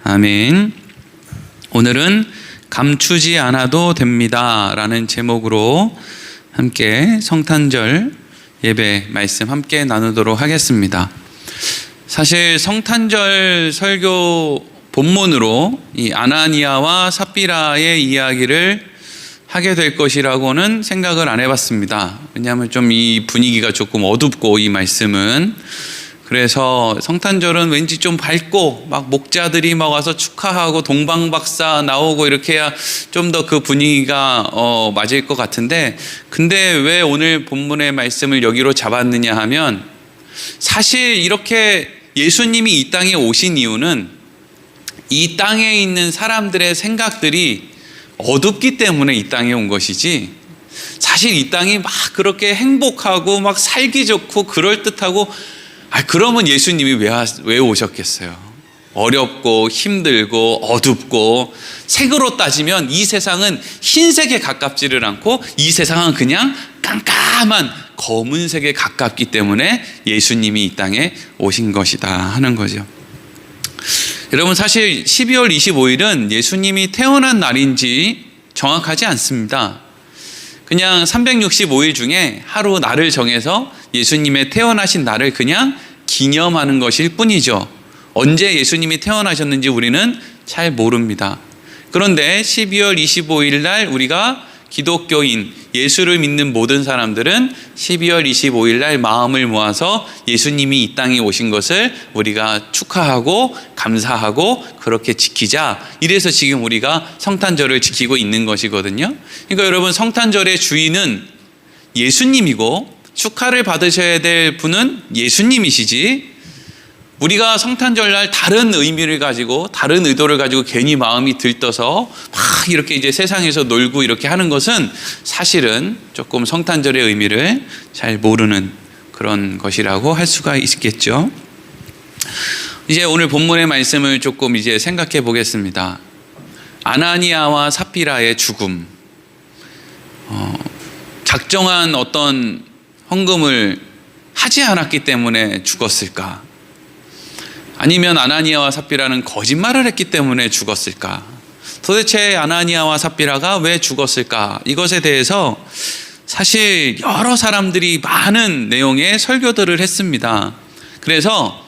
아멘. 오늘은 감추지 않아도 됩니다 라는 제목으로 함께 성탄절 예배 말씀 함께 나누도록 하겠습니다. 사실 성탄절 설교 본문으로 이 아나니아와 삽비라의 이야기를 하게 될 것이라고는 생각을 안 해봤습니다. 왜냐하면 좀 이 분위기가 조금 어둡고 이 말씀은, 그래서 성탄절은 왠지 좀 밝고 막 목자들이 막 와서 축하하고 동방박사 나오고 이렇게 해야 좀 더 그 분위기가 맞을 것 같은데, 근데 왜 오늘 본문의 말씀을 여기로 잡았느냐 하면, 사실 이렇게 예수님이 이 땅에 오신 이유는 이 땅에 있는 사람들의 생각들이 어둡기 때문에 이 땅에 온 것이지, 사실 이 땅이 막 그렇게 행복하고 막 살기 좋고 그럴듯하고, 그러면 예수님이 왜 오셨겠어요? 어렵고 힘들고 어둡고, 색으로 따지면 이 세상은 흰색에 가깝지를 않고 이 세상은 그냥 깜깜한 검은색에 가깝기 때문에 예수님이 이 땅에 오신 것이다 하는 거죠. 여러분, 사실 12월 25일은 예수님이 태어난 날인지 정확하지 않습니다. 그냥 365일 중에 하루 날을 정해서 예수님의 태어나신 날을 그냥 기념하는 것일 뿐이죠. 언제 예수님이 태어나셨는지 우리는 잘 모릅니다. 그런데 12월 25일 날 우리가 기독교인, 예수를 믿는 모든 사람들은 12월 25일 날 마음을 모아서 예수님이 이 땅에 오신 것을 우리가 축하하고 감사하고 그렇게 지키자, 이래서 지금 우리가 성탄절을 지키고 있는 것이거든요. 그러니까 여러분, 성탄절의 주인은 예수님이고 축하를 받으셔야 될 분은 예수님이시지, 우리가 성탄절날 다른 의미를 가지고 다른 의도를 가지고 괜히 마음이 들떠서 막 이렇게 이제 세상에서 놀고 이렇게 하는 것은 사실은 조금 성탄절의 의미를 잘 모르는 그런 것이라고 할 수가 있겠죠. 이제 오늘 본문의 말씀을 조금 이제 생각해 보겠습니다. 아나니아와 삽비라의 죽음, 작정한 어떤 헌금을 하지 않았기 때문에 죽었을까? 아니면 아나니아와 삽비라는 거짓말을 했기 때문에 죽었을까? 도대체 아나니아와 삽비라가 왜 죽었을까? 이것에 대해서 사실 여러 사람들이 많은 내용의 설교들을 했습니다. 그래서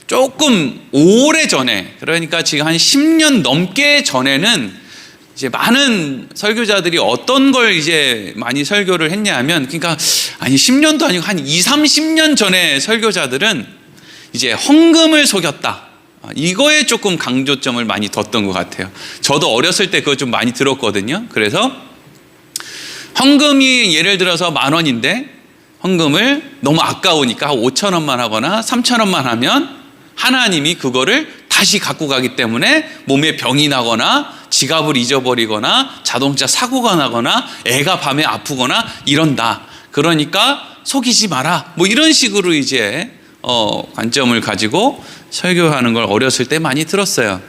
조금 오래전에, 그러니까 지금 한 10년 넘게 전에는 이제 많은 설교자들이 어떤 걸 이제 많이 설교를 했냐 하면, 그러니까 아니 10년도 아니고 한 20, 30년 전에 설교자들은 이제 헌금을 속였다, 이거에 조금 강조점을 많이 뒀던 것 같아요. 저도 어렸을 때 그거 좀 많이 들었거든요. 그래서 헌금이 예를 들어서 10,000원인데 헌금을 너무 아까우니까 5,000원만 하거나 3,000원만 하면 하나님이 그거를 다시 갖고 가기 때문에 몸에 병이 나거나 지갑을 잊어버리거나 자동차 사고가 나거나 애가 밤에 아프거나 이런다, 그러니까 속이지 마라, 뭐 이런 식으로 이제 관점을 가지고 설교하는 걸 어렸을 때 많이 들었어요.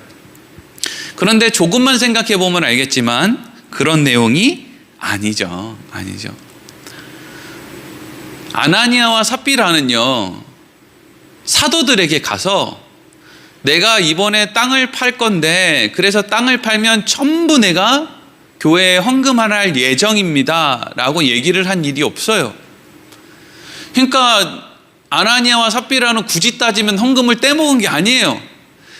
그런데 조금만 생각해 보면 알겠지만 그런 내용이 아니죠. 아나니아와 삽비라는요, 사도들에게 가서 내가 이번에 땅을 팔 건데, 그래서 땅을 팔면 전부 내가 교회에 헌금할 예정입니다 라고 얘기를 한 일이 없어요. 그러니까 아나니아와 삽비라는 굳이 따지면 헌금을 떼먹은 게 아니에요.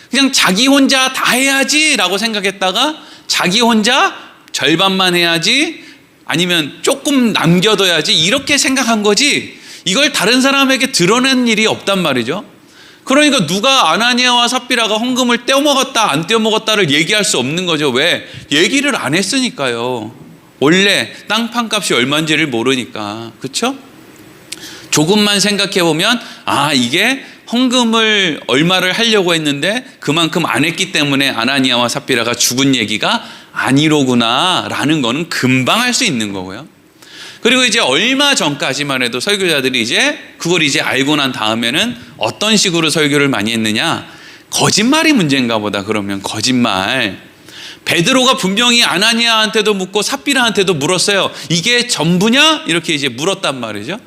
그냥 자기 혼자 다 해야지 라고 생각했다가 자기 혼자 절반만 해야지, 아니면 조금 남겨둬야지, 이렇게 생각한 거지, 이걸 다른 사람에게 드러낸 일이 없단 말이죠. 그러니까 누가 아나니아와 삽비라가 헌금을 떼어먹었다 안 떼어먹었다를 얘기할 수 없는 거죠. 왜? 얘기를 안 했으니까요. 원래 땅 판값이 얼마인지를 모르니까. 그렇죠? 조금만 생각해 보면, 이게 헌금을 얼마를 하려고 했는데 그만큼 안 했기 때문에 아나니아와 삽비라가 죽은 얘기가 아니로구나 라는 거는 금방 할 수 있는 거고요. 그리고 이제 얼마 전까지만 해도 설교자들이 이제 그걸 이제 알고 난 다음에는 어떤 식으로 설교를 많이 했느냐, 거짓말이 문제인가 보다. 그러면 거짓말, 베드로가 분명히 아나니아한테도 묻고 삽비라한테도 물었어요. 이게 전부냐? 이렇게 이제 물었단 말이죠.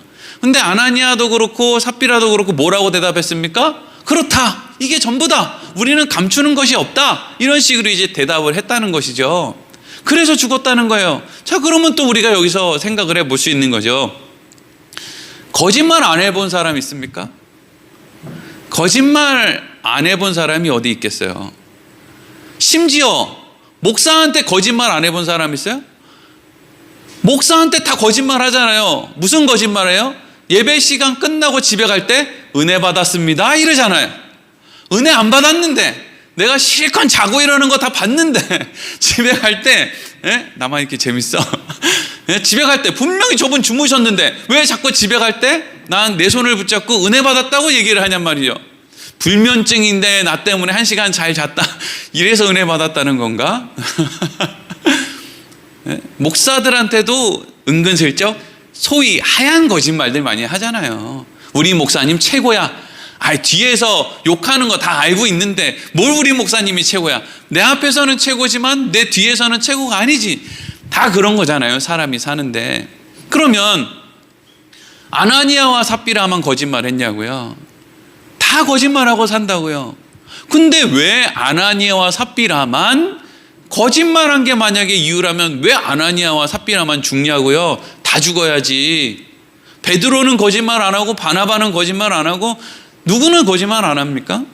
근데 아나니아도 그렇고 삽비라도 그렇고 뭐라고 대답했습니까? 그렇다, 이게 전부다. 우리는 감추는 것이 없다. 이런 식으로 이제 대답을 했다는 것이죠. 그래서 죽었다는 거예요. 자, 그러면 또 우리가 여기서 생각을 해볼 수 있는 거죠. 거짓말 안 해본 사람 있습니까? 거짓말 안 해본 사람이 어디 있겠어요? 심지어 목사한테 거짓말 안 해본 사람 있어요? 목사한테 다 거짓말 하잖아요. 무슨 거짓말해요? 예배 시간 끝나고 집에 갈 때 은혜 받았습니다 이러잖아요. 은혜 안 받았는데, 내가 실컷 자고 이러는 거 다 봤는데 집에 갈 때, 나만 이렇게 재밌어? 집에 갈 때 분명히 저분 주무셨는데 왜 자꾸 집에 갈 때 난 내 손을 붙잡고 은혜 받았다고 얘기를 하냔 말이죠. 불면증인데 나 때문에 1시간 잘 잤다, 이래서 은혜 받았다는 건가? 목사들한테도 은근슬쩍 소위 하얀 거짓말들 많이 하잖아요. 우리 목사님 최고야. 뒤에서 욕하는 거 다 알고 있는데 뭘 우리 목사님이 최고야. 내 앞에서는 최고지만 내 뒤에서는 최고가 아니지. 다 그런 거잖아요, 사람이 사는데. 그러면 아나니아와 삽비라만 거짓말했냐고요? 다 거짓말하고 산다고요. 근데 왜 아나니아와 삽비라만, 거짓말한 게 만약에 이유라면 왜 아나니아와 삽비라만 죽냐고요? 다 죽어야지. 베드로는 거짓말 안 하고 바나바는 거짓말 안 하고 누구는 거짓말 안 합니까?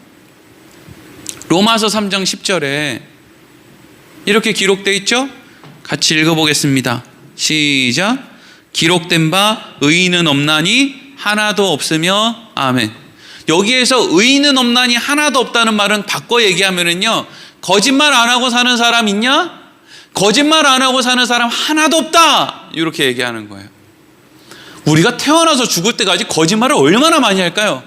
로마서 3장 10절에 이렇게 기록되어 있죠? 같이 읽어보겠습니다. 시작. 기록된 바 의인은 없나니 하나도 없으며 아멘. 여기에서 의인은 없나니 하나도 없다는 말은 바꿔 얘기하면은요, 거짓말 안 하고 사는 사람 있냐? 거짓말 안 하고 사는 사람 하나도 없다, 이렇게 얘기하는 거예요. 우리가 태어나서 죽을 때까지 거짓말을 얼마나 많이 할까요?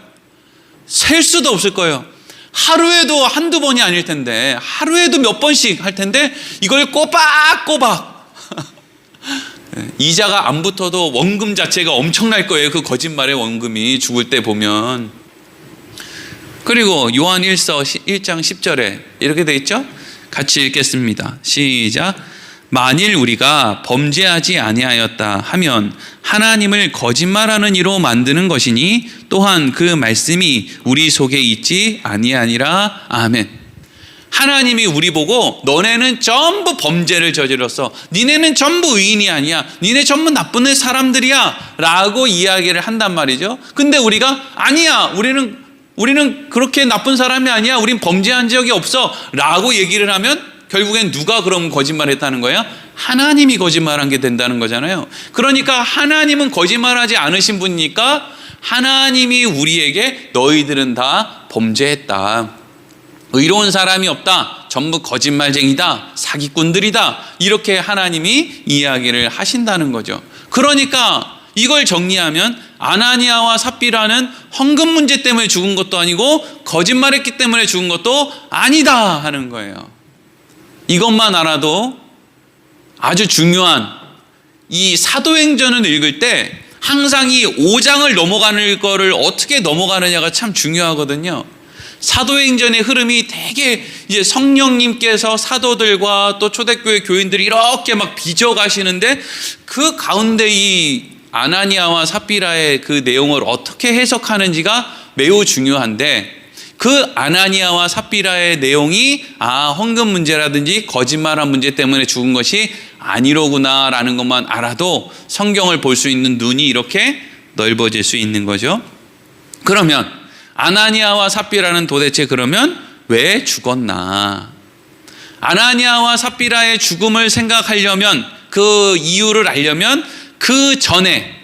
셀 수도 없을 거예요. 하루에도 한두 번이 아닐 텐데, 하루에도 몇 번씩 할 텐데 이걸 꼬박꼬박 이자가 안 붙어도 원금 자체가 엄청날 거예요. 그 거짓말의 원금이 죽을 때 보면. 그리고 요한 1서 1장 10절에 이렇게 돼 있죠? 같이 읽겠습니다. 시작. 만일 우리가 범죄하지 아니하였다 하면 하나님을 거짓말하는 이로 만드는 것이니 또한 그 말씀이 우리 속에 있지 아니하니라. 아멘. 하나님이 우리 보고 너네는 전부 범죄를 저질렀어, 니네는 전부 의인이 아니야, 니네 전부 나쁜 사람들이야 라고 이야기를 한단 말이죠. 근데 우리가 아니야, 우리는 그렇게 나쁜 사람이 아니야, 우린 범죄한 적이 없어 라고 얘기를 하면 결국엔 누가 그럼 거짓말했다는 거예요? 하나님이 거짓말한 게 된다는 거잖아요. 그러니까 하나님은 거짓말하지 않으신 분이니까 하나님이 우리에게 너희들은 다 범죄했다, 의로운 사람이 없다, 전부 거짓말쟁이다, 사기꾼들이다, 이렇게 하나님이 이야기를 하신다는 거죠. 그러니까 이걸 정리하면 아나니아와 삽비라는 헌금 문제 때문에 죽은 것도 아니고 거짓말했기 때문에 죽은 것도 아니다 하는 거예요. 이것만 알아도 아주 중요한, 이 사도행전을 읽을 때 항상 이 5장을 넘어가는 거를 어떻게 넘어가느냐가 참 중요하거든요. 사도행전의 흐름이 되게 이제 성령님께서 사도들과 또 초대교회 교인들이 이렇게 막 빚어가시는데 그 가운데 이 아나니아와 삽비라의 그 내용을 어떻게 해석하는지가 매우 중요한데, 그 아나니아와 삽비라의 내용이 헌금 문제라든지 거짓말한 문제 때문에 죽은 것이 아니로구나라는 것만 알아도 성경을 볼 수 있는 눈이 이렇게 넓어질 수 있는 거죠. 그러면 아나니아와 삽비라는 도대체 그러면 왜 죽었나? 아나니아와 삽비라의 죽음을 생각하려면, 그 이유를 알려면 그 전에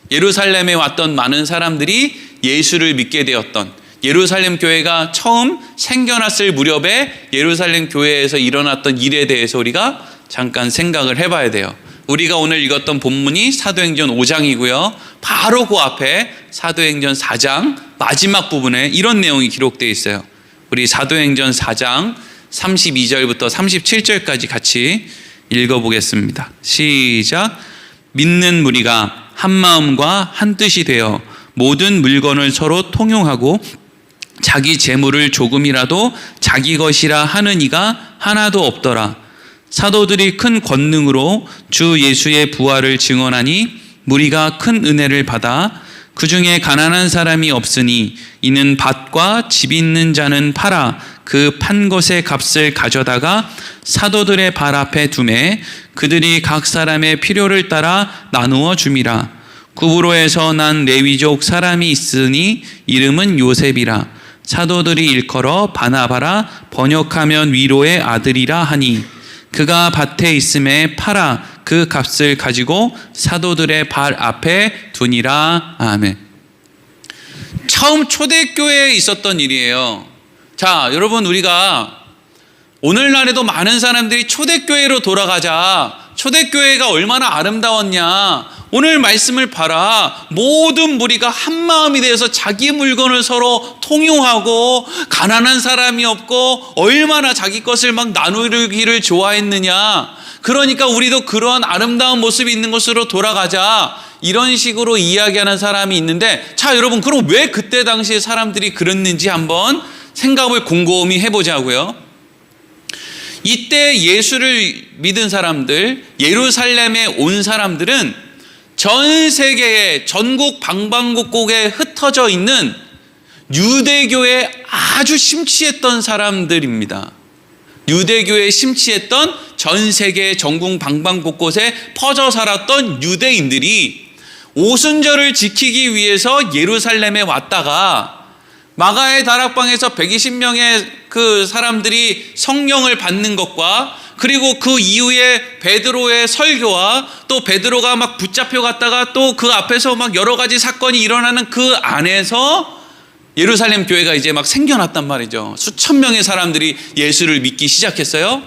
예루살렘에 왔던 많은 사람들이 예수를 믿게 되었던, 예루살렘 교회가 처음 생겨났을 무렵에 예루살렘 교회에서 일어났던 일에 대해서 우리가 잠깐 생각을 해봐야 돼요. 우리가 오늘 읽었던 본문이 사도행전 5장이고요. 바로 그 앞에 사도행전 4장 마지막 부분에 이런 내용이 기록되어 있어요. 우리 사도행전 4장 32절부터 37절까지 같이 읽어보겠습니다. 시작. 믿는 무리가 한 마음과 한 뜻이 되어 모든 물건을 서로 통용하고 자기 재물을 조금이라도 자기 것이라 하는 이가 하나도 없더라. 사도들이 큰 권능으로 주 예수의 부활을 증언하니 무리가 큰 은혜를 받아 그 중에 가난한 사람이 없으니 이는 밭과 집 있는 자는 팔아 그 판 것의 값을 가져다가 사도들의 발 앞에 두매 그들이 각 사람의 필요를 따라 나누어 줌이라. 구브로에서 난 레위족 사람이 있으니 이름은 요셉이라. 사도들이 일컬어 바나바라 번역하면 위로의 아들이라 하니 그가 밭에 있음에 팔아 그 값을 가지고 사도들의 발 앞에 두니라. 아멘. 처음 초대교회에 있었던 일이에요. 자, 여러분, 우리가 오늘날에도 많은 사람들이 초대교회로 돌아가자, 초대교회가 얼마나 아름다웠냐, 오늘 말씀을 봐라, 모든 무리가 한 마음이 되어서 자기 물건을 서로 통용하고 가난한 사람이 없고 얼마나 자기 것을 막 나누기를 좋아했느냐, 그러니까 우리도 그런 아름다운 모습이 있는 곳으로 돌아가자, 이런 식으로 이야기하는 사람이 있는데, 자, 여러분, 그럼 왜 그때 당시에 사람들이 그랬는지 한번 생각을 곰곰이 해보자고요. 이때 예수를 믿은 사람들, 예루살렘에 온 사람들은 전 세계의 전국 방방곡곡에 흩어져 있는 유대교에 아주 심취했던 사람들입니다. 유대교에 심취했던 전 세계 전국 방방곳곳에 퍼져 살았던 유대인들이 오순절을 지키기 위해서 예루살렘에 왔다가 마가의 다락방에서 120명의 그 사람들이 성령을 받는 것과 그리고 그 이후에 베드로의 설교와 또 베드로가 막 붙잡혀 갔다가 또 그 앞에서 막 여러 가지 사건이 일어나는 그 안에서 예루살렘 교회가 이제 막 생겨났단 말이죠. 수천 명의 사람들이 예수를 믿기 시작했어요.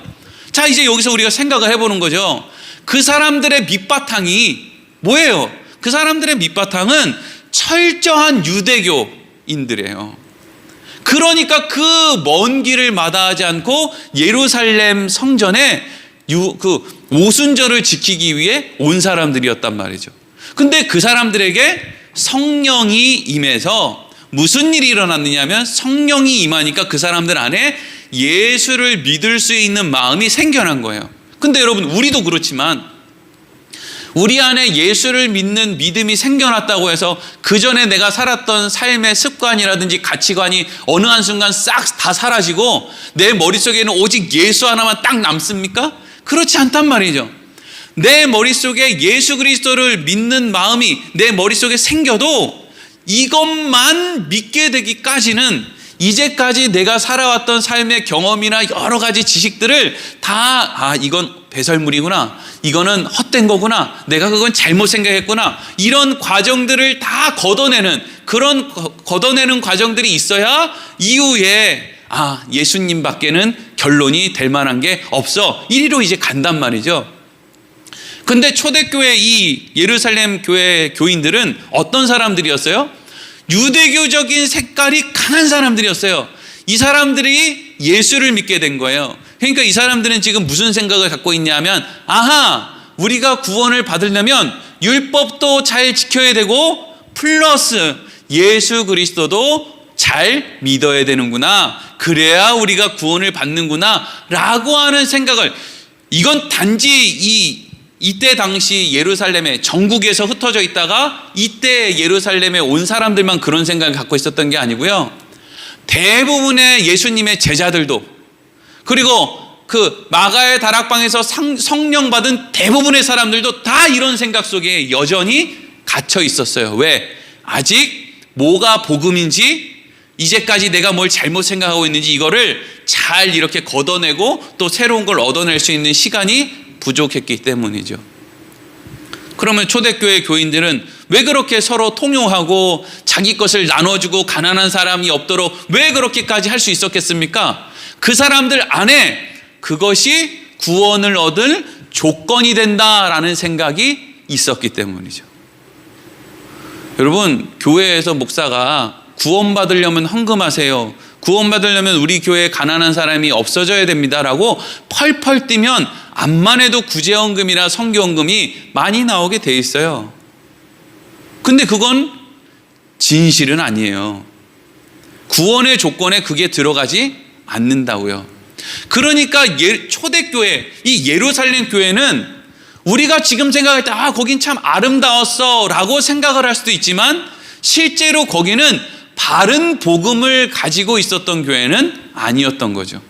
자, 이제 여기서 우리가 생각을 해보는 거죠. 그 사람들의 밑바탕이 뭐예요? 그 사람들의 밑바탕은 철저한 유대교인들이에요. 그러니까 그 먼 길을 마다하지 않고 예루살렘 성전에 그 오순절을 지키기 위해 온 사람들이었단 말이죠. 근데 그 사람들에게 성령이 임해서 무슨 일이 일어났느냐면, 성령이 임하니까 그 사람들 안에 예수를 믿을 수 있는 마음이 생겨난 거예요. 근데 여러분, 우리도 그렇지만 우리 안에 예수를 믿는 믿음이 생겨났다고 해서 그 전에 내가 살았던 삶의 습관이라든지 가치관이 어느 한순간 싹 다 사라지고 내 머릿속에는 오직 예수 하나만 딱 남습니까? 그렇지 않단 말이죠. 내 머릿속에 예수 그리스도를 믿는 마음이 내 머릿속에 생겨도 이것만 믿게 되기까지는 이제까지 내가 살아왔던 삶의 경험이나 여러 가지 지식들을 다 이건 배설물이구나, 이거는 헛된 거구나, 내가 그건 잘못 생각했구나, 이런 과정들을 다 걷어내는, 그런 걷어내는 과정들이 있어야 이후에 예수님 밖에는 결론이 될 만한 게 없어, 이리로 이제 간단 말이죠. 근데 초대교회 이 예루살렘 교회 교인들은 어떤 사람들이었어요? 유대교적인 색깔이 강한 사람들이었어요. 이 사람들이 예수를 믿게 된 거예요. 그러니까 이 사람들은 지금 무슨 생각을 갖고 있냐면, 우리가 구원을 받으려면 율법도 잘 지켜야 되고 플러스 예수 그리스도도 잘 믿어야 되는구나, 그래야 우리가 구원을 받는구나 라고 하는 생각을, 이건 단지 이때 당시 예루살렘에 전국에서 흩어져 있다가 이때 예루살렘에 온 사람들만 그런 생각을 갖고 있었던 게 아니고요. 대부분의 예수님의 제자들도, 그리고 그 마가의 다락방에서 성령 받은 대부분의 사람들도 다 이런 생각 속에 여전히 갇혀 있었어요. 왜? 아직 뭐가 복음인지, 이제까지 내가 뭘 잘못 생각하고 있는지 이거를 잘 이렇게 걷어내고 또 새로운 걸 얻어낼 수 있는 시간이 부족했기 때문이죠. 그러면 초대교회 교인들은 왜 그렇게 서로 통용하고 자기 것을 나눠주고 가난한 사람이 없도록 왜 그렇게까지 할 수 있었겠습니까? 그 사람들 안에 그것이 구원을 얻을 조건이 된다라는 생각이 있었기 때문이죠. 여러분, 교회에서 목사가 구원받으려면 헌금하세요, 구원받으려면 우리 교회에 가난한 사람이 없어져야 됩니다라고 펄펄 뛰면 암만 해도 구제헌금이나 선교헌금이 많이 나오게 돼 있어요. 근데 그건 진실은 아니에요. 구원의 조건에 그게 들어가지 않는다고요. 그러니까 초대교회, 이 예루살렘 교회는 우리가 지금 생각할 때 거긴 참 아름다웠어 라고 생각을 할 수도 있지만, 실제로 거기는 바른 복음을 가지고 있었던 교회는 아니었던 거죠.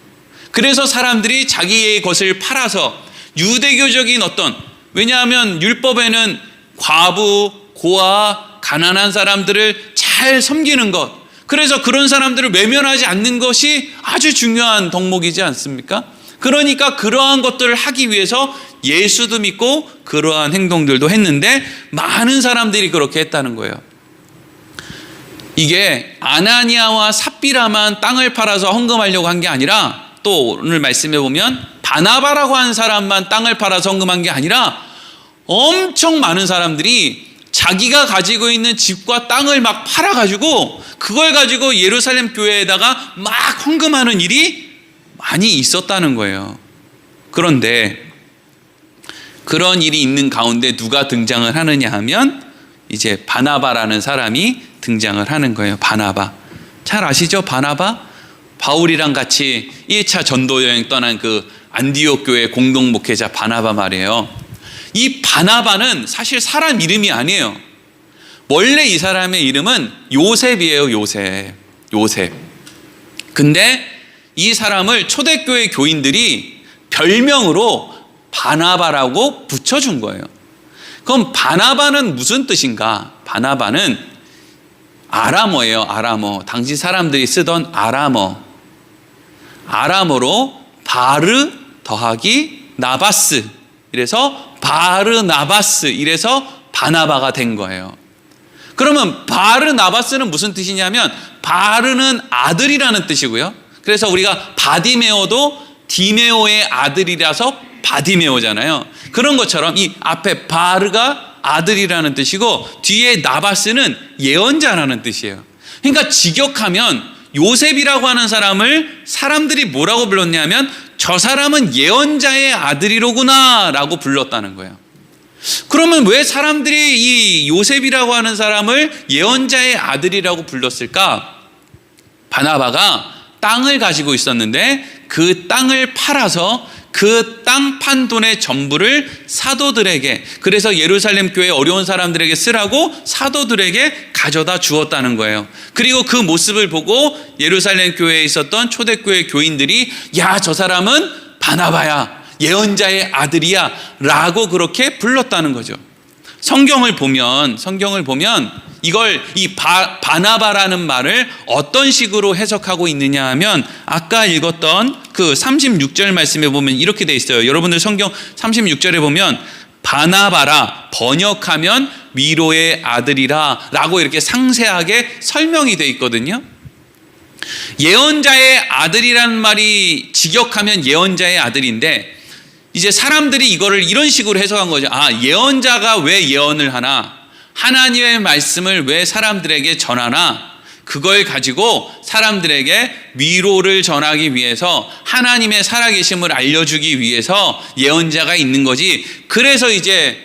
그래서 사람들이 자기의 것을 팔아서 유대교적인 왜냐하면 율법에는 과부, 고아, 가난한 사람들을 잘 섬기는 것, 그래서 그런 사람들을 외면하지 않는 것이 아주 중요한 덕목이지 않습니까? 그러니까 그러한 것들을 하기 위해서 예수도 믿고 그러한 행동들도 했는데 많은 사람들이 그렇게 했다는 거예요. 이게 아나니아와 삽비라만 땅을 팔아서 헌금하려고 한 게 아니라, 또 오늘 말씀해 보면 바나바라고 하는 사람만 땅을 팔아서 헌금한 게 아니라 엄청 많은 사람들이 자기가 가지고 있는 집과 땅을 막 팔아가지고 그걸 가지고 예루살렘 교회에다가 막 헌금하는 일이 많이 있었다는 거예요. 그런데 그런 일이 있는 가운데 누가 등장을 하느냐 하면 이제 바나바라는 사람이 등장을 하는 거예요. 바나바. 잘 아시죠? 바나바? 바울이랑 같이 1차 전도 여행 떠난 그 안디옥 교회 공동 목회자 바나바 말이에요. 이 바나바는 사실 사람 이름이 아니에요. 원래 이 사람의 이름은 요셉이에요. 요셉. 근데 이 사람을 초대교회 교인들이 별명으로 바나바라고 붙여준 거예요. 그럼 바나바는 무슨 뜻인가? 바나바는 아람어예요. 아람어. 당시 사람들이 쓰던 아람어로 바르 더하기 나바스, 이래서 바르나바스, 이래서 바나바가 된 거예요. 그러면 바르나바스는 무슨 뜻이냐면 바르는 아들이라는 뜻이고요. 그래서 우리가 바디메오도 디메오의 아들이라서 바디메오잖아요. 그런 것처럼 이 앞에 바르가 아들이라는 뜻이고 뒤에 나바스는 예언자라는 뜻이에요. 그러니까 직역하면 요셉이라고 하는 사람을 사람들이 뭐라고 불렀냐면 저 사람은 예언자의 아들이로구나 라고 불렀다는 거예요. 그러면 왜 사람들이 이 요셉이라고 하는 사람을 예언자의 아들이라고 불렀을까? 바나바가 땅을 가지고 있었는데 그 땅을 팔아서 그 땅 판 돈의 전부를 사도들에게, 그래서 예루살렘 교회 어려운 사람들에게 쓰라고 사도들에게 가져다 주었다는 거예요. 그리고 그 모습을 보고 예루살렘 교회에 있었던 초대교회 교인들이 야, 저 사람은 바나바야, 예언자의 아들이야 라고 그렇게 불렀다는 거죠. 성경을 보면 이걸 이 바나바라는 말을 어떤 식으로 해석하고 있느냐 하면 아까 읽었던 그 36절 말씀에 보면 이렇게 돼 있어요. 여러분들 성경 36절에 보면 바나바라, 번역하면 위로의 아들이라 라고 이렇게 상세하게 설명이 돼 있거든요. 예언자의 아들이라는 말이 직역하면 예언자의 아들인데, 이제 사람들이 이거를 이런 식으로 해석한 거죠. 아, 예언자가 왜 예언을 하나? 하나님의 말씀을 왜 사람들에게 전하나? 그걸 가지고 사람들에게 위로를 전하기 위해서, 하나님의 살아계심을 알려주기 위해서 예언자가 있는 거지. 그래서 이제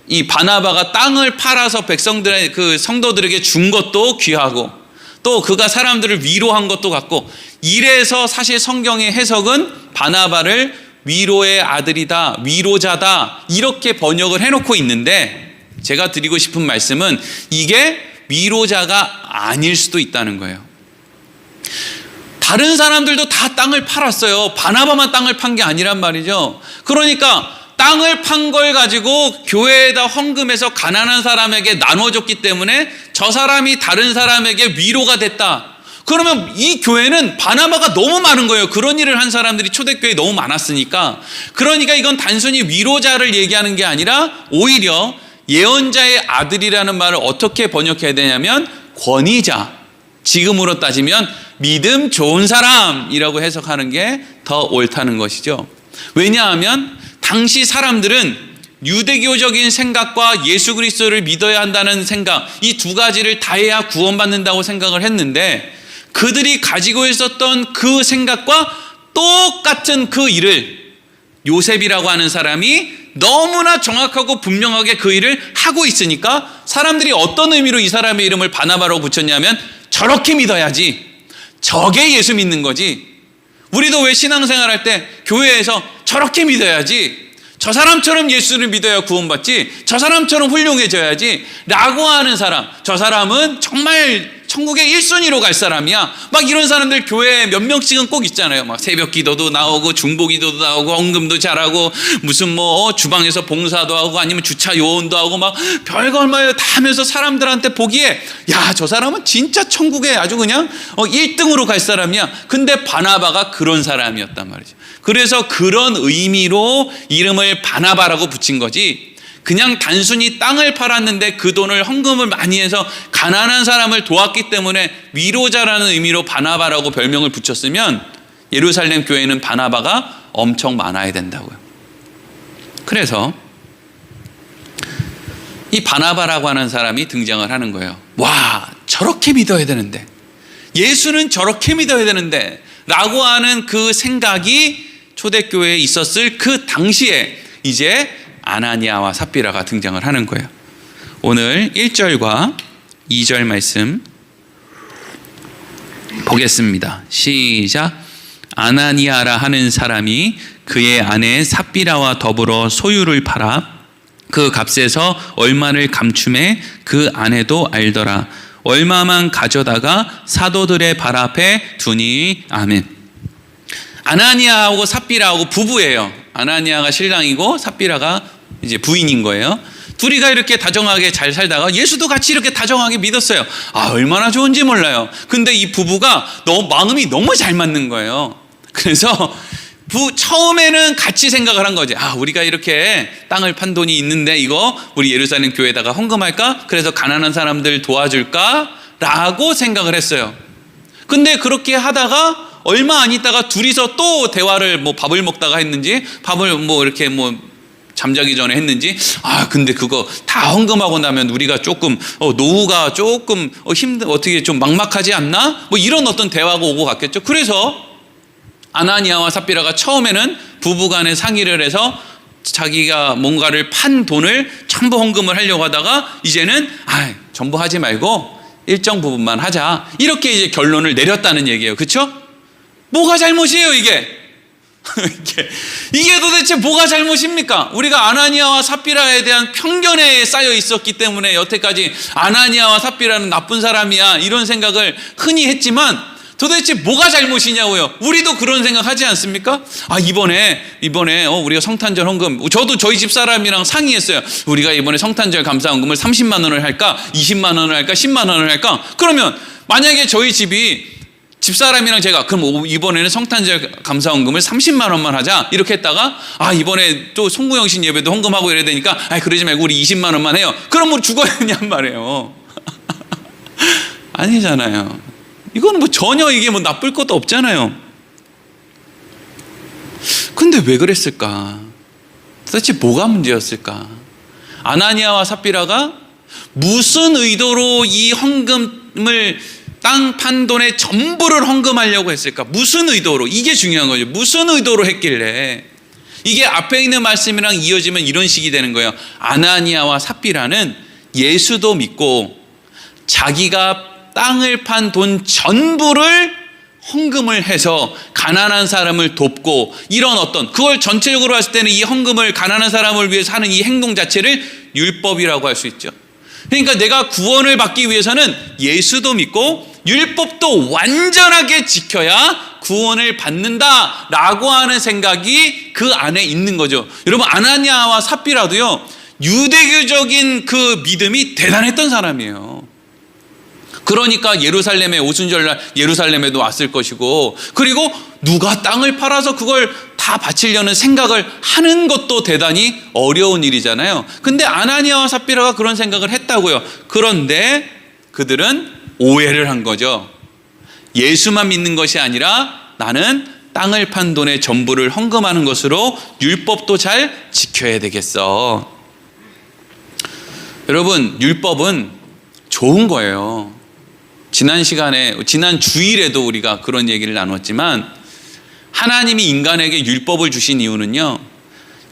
이 바나바가 땅을 팔아서 백성들의 그 성도들에게 준 것도 귀하고, 또 그가 사람들을 위로한 것도 같고, 이래서 사실 성경의 해석은 바나바를 위로의 아들이다, 위로자다, 이렇게 번역을 해놓고 있는데, 제가 드리고 싶은 말씀은 이게 위로자가 아닐 수도 있다는 거예요. 다른 사람들도 다 땅을 팔았어요. 바나바만 땅을 판 게 아니란 말이죠. 그러니까 땅을 판 걸 가지고 교회에다 헌금해서 가난한 사람에게 나눠줬기 때문에 저 사람이 다른 사람에게 위로가 됐다. 그러면 이 교회는 바나바가 너무 많은 거예요. 그런 일을 한 사람들이 초대교회에 너무 많았으니까. 그러니까 이건 단순히 위로자를 얘기하는 게 아니라 오히려 예언자의 아들이라는 말을 어떻게 번역해야 되냐면 권위자, 지금으로 따지면 믿음 좋은 사람이라고 해석하는 게 더 옳다는 것이죠. 왜냐하면 당시 사람들은 유대교적인 생각과 예수 그리스도를 믿어야 한다는 생각, 이 두 가지를 다 해야 구원받는다고 생각을 했는데, 그들이 가지고 있었던 그 생각과 똑같은 그 일을 요셉이라고 하는 사람이 너무나 정확하고 분명하게 그 일을 하고 있으니까 사람들이 어떤 의미로 이 사람의 이름을 바나바라고 붙였냐면 저렇게 믿어야지, 저게 예수 믿는 거지. 우리도 왜 신앙생활 할 때 교회에서 저렇게 믿어야지, 저 사람처럼 예수를 믿어야 구원받지, 저 사람처럼 훌륭해져야지 라고 하는 사람, 저 사람은 정말 천국의 1순위로 갈 사람이야. 막 이런 사람들 교회에 몇 명씩은 꼭 있잖아요. 막 새벽 기도도 나오고 중보 기도도 나오고 헌금도 잘하고 무슨 뭐 주방에서 봉사도 하고 아니면 주차 요원도 하고 막 별거 얼마요 다 하면서 사람들한테 보기에 야, 저 사람은 진짜 천국에 아주 그냥 1등으로 갈 사람이야. 근데 바나바가 그런 사람이었단 말이죠. 그래서 그런 의미로 이름을 바나바라고 붙인 거지, 그냥 단순히 땅을 팔았는데 그 돈을 헌금을 많이 해서 가난한 사람을 도왔기 때문에 위로자라는 의미로 바나바라고 별명을 붙였으면 예루살렘 교회는 바나바가 엄청 많아야 된다고요. 그래서 이 바나바라고 하는 사람이 등장을 하는 거예요. 와, 저렇게 믿어야 되는데, 예수는 저렇게 믿어야 되는데 라고 하는 그 생각이 초대교회에 있었을 그 당시에 이제 아나니아와 삽비라가 등장을 하는 거예요. 오늘 1절과 2절 말씀 보겠습니다. 시작. 아나니아라 하는 사람이 그의 아내 삽비라와 더불어 소유를 팔아 그 값에서 얼마를 감춤해 그 아내도 알더라. 얼마만 가져다가 사도들의 발 앞에 두니. 아멘. 아나니아하고 삽비라하고 부부예요. 아나니아가 신랑이고 삽비라가 이제 부인인 거예요. 둘이가 이렇게 다정하게 잘 살다가 예수도 같이 이렇게 다정하게 믿었어요. 아, 얼마나 좋은지 몰라요. 근데 이 부부가 마음이 너무 잘 맞는 거예요. 그래서 처음에는 같이 생각을 한 거지. 아, 우리가 이렇게 땅을 판 돈이 있는데 이거 우리 예루살렘 교회에다가 헌금할까? 그래서 가난한 사람들 도와줄까? 라고 생각을 했어요. 근데 그렇게 하다가 얼마 안 있다가 둘이서 또 대화를 뭐 밥을 먹다가 했는지, 밥을 뭐 이렇게 뭐 잠자기 전에 했는지, 아, 근데 그거 다 헌금하고 나면 우리가 조금 노후가 조금 어떻게 좀 막막하지 않나? 뭐 이런 어떤 대화가 오고 갔겠죠. 그래서 아나니아와 삽비라가 처음에는 부부간에 상의를 해서 자기가 뭔가를 판 돈을 전부 헌금을 하려고 하다가 이제는 전부 하지 말고 일정 부분만 하자, 이렇게 이제 결론을 내렸다는 얘기예요. 그렇죠? 뭐가 잘못이에요 이게? 이게 도대체 뭐가 잘못입니까? 우리가 아나니아와 삽비라에 대한 편견에 쌓여 있었기 때문에 여태까지 아나니아와 삽비라는 나쁜 사람이야 이런 생각을 흔히 했지만, 도대체 뭐가 잘못이냐고요. 우리도 그런 생각 하지 않습니까? 아, 이번에 우리가 성탄절 헌금, 저도 저희 집 사람이랑 상의했어요. 우리가 이번에 성탄절 감사 헌금을 30만 원을 할까, 20만 원을 할까, 10만 원을 할까? 그러면 만약에 저희 집이 집사람이랑 제가 그럼 이번에는 성탄절 감사헌금을 30만 원만 하자 이렇게 했다가, 아, 이번에 또 송구영신 예배도 헌금하고 이래야 되니까 그러지 말고 우리 20만 원만 해요. 그럼 뭐 죽어야 되냔 말이에요. 아니잖아요. 이거는 뭐 전혀 이게 뭐 나쁠 것도 없잖아요. 근데 왜 그랬을까? 도대체 뭐가 문제였을까? 아나니아와 삽비라가 무슨 의도로 이 헌금을, 땅 판 돈의 전부를 헌금하려고 했을까? 무슨 의도로? 이게 중요한 거죠. 무슨 의도로 했길래? 이게 앞에 있는 말씀이랑 이어지면 이런 식이 되는 거예요. 아나니아와 삽비라는 예수도 믿고 자기가 땅을 판 돈 전부를 헌금을 해서 가난한 사람을 돕고, 이런 그걸 전체적으로 봤을 때는 이 헌금을 가난한 사람을 위해서 하는 이 행동 자체를 율법이라고 할 수 있죠. 그러니까 내가 구원을 받기 위해서는 예수도 믿고 율법도 완전하게 지켜야 구원을 받는다라고 하는 생각이 그 안에 있는 거죠. 여러분, 아나니아와 삽비라도요, 유대교적인 그 믿음이 대단했던 사람이에요. 그러니까 예루살렘에 오순절날 예루살렘에도 왔을 것이고, 그리고 누가 땅을 팔아서 그걸 다 바치려는 생각을 하는 것도 대단히 어려운 일이잖아요. 근데 아나니아와 삽비라가 그런 생각을 했다고요. 그런데 그들은 오해를 한 거죠. 예수만 믿는 것이 아니라 나는 땅을 판 돈의 전부를 헌금하는 것으로 율법도 잘 지켜야 되겠어. 여러분, 율법은 좋은 거예요. 지난 주일에도 우리가 그런 얘기를 나눴지만, 하나님이 인간에게 율법을 주신 이유는요,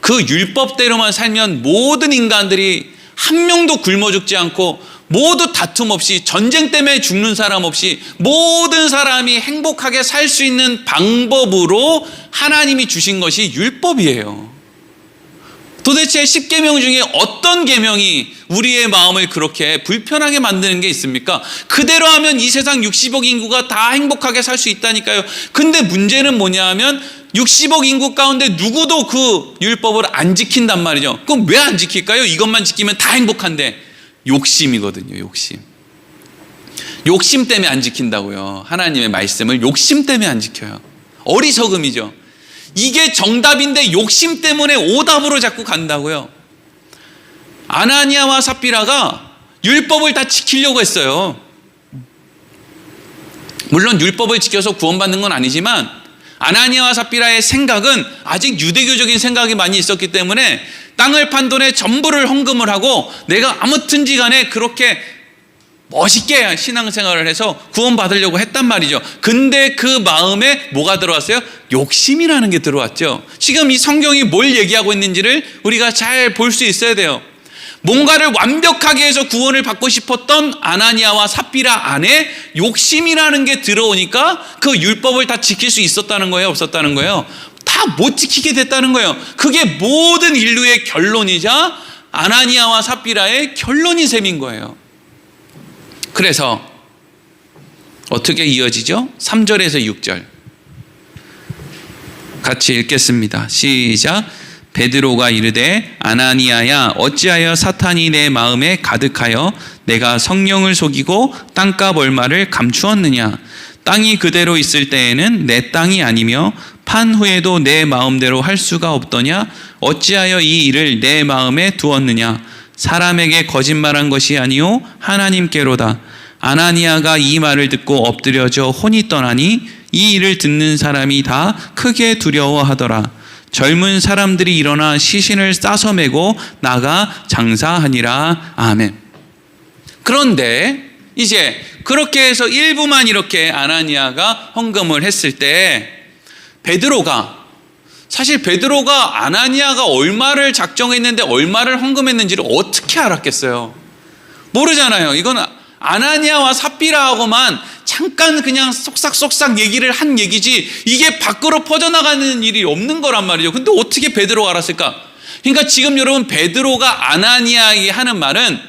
그 율법대로만 살면 모든 인간들이 한 명도 굶어 죽지 않고, 모두 다툼 없이, 전쟁 때문에 죽는 사람 없이 모든 사람이 행복하게 살 수 있는 방법으로 하나님이 주신 것이 율법이에요. 도대체 10계명 중에 어떤 계명이 우리의 마음을 그렇게 불편하게 만드는 게 있습니까? 그대로 하면 이 세상 60억 인구가 다 행복하게 살 수 있다니까요. 근데 문제는 뭐냐 하면 60억 인구 가운데 누구도 그 율법을 안 지킨단 말이죠. 그럼 왜 안 지킬까요? 이것만 지키면 다 행복한데. 욕심이거든요. 욕심 때문에 안 지킨다고요. 하나님의 말씀을 욕심 때문에 안 지켜요. 어리석음이죠. 이게 정답인데 욕심 때문에 오답으로 자꾸 간다고요. 아나니아와 삽비라가 율법을 다 지키려고 했어요. 물론 율법을 지켜서 구원받는 건 아니지만 아나니아와 삽비라의 생각은 아직 유대교적인 생각이 많이 있었기 때문에 땅을 판 돈에 전부를 헌금을 하고 내가 아무튼지 간에 그렇게 멋있게 신앙생활을 해서 구원받으려고 했단 말이죠. 근데 그 마음에 뭐가 들어왔어요? 욕심이라는 게 들어왔죠. 지금 이 성경이 뭘 얘기하고 있는지를 우리가 잘 볼 수 있어야 돼요. 뭔가를 완벽하게 해서 구원을 받고 싶었던 아나니아와 삽비라 안에 욕심이라는 게 들어오니까 그 율법을 다 지킬 수 있었다는 거예요? 없었다는 거예요? 다 못 지키게 됐다는 거예요. 그게 모든 인류의 결론이자 아나니아와 삽비라의 결론이 셈인 거예요. 그래서 어떻게 이어지죠? 3절에서 6절 같이 읽겠습니다. 시작. 베드로가 이르되 아나니아야 어찌하여 사탄이 내 마음에 가득하여 내가 성령을 속이고 땅값 얼마를 감추었느냐. 땅이 그대로 있을 때에는 내 땅이 아니며 판 후에도 내 마음대로 할 수가 없더냐. 어찌하여 이 일을 내 마음에 두었느냐. 사람에게 거짓말한 것이 아니요 하나님께로다. 아나니아가 이 말을 듣고 엎드려져 혼이 떠나니 이 일을 듣는 사람이 다 크게 두려워하더라. 젊은 사람들이 일어나 시신을 싸서 메고 나가 장사하니라. 아멘. 그런데 이제 그렇게 해서 일부만 이렇게 아나니아가 헌금을 했을 때 사실 베드로가 아나니아가 얼마를 작정했는데 얼마를 헌금했는지를 어떻게 알았겠어요? 모르잖아요. 이건 아나니아와 삽비라하고만 잠깐 그냥 쏙싹쏙싹 얘기를 한 얘기지 이게 밖으로 퍼져나가는 일이 없는 거란 말이죠. 근데 어떻게 베드로가 알았을까? 그러니까 지금 여러분 베드로가 아나니아에게 하는 말은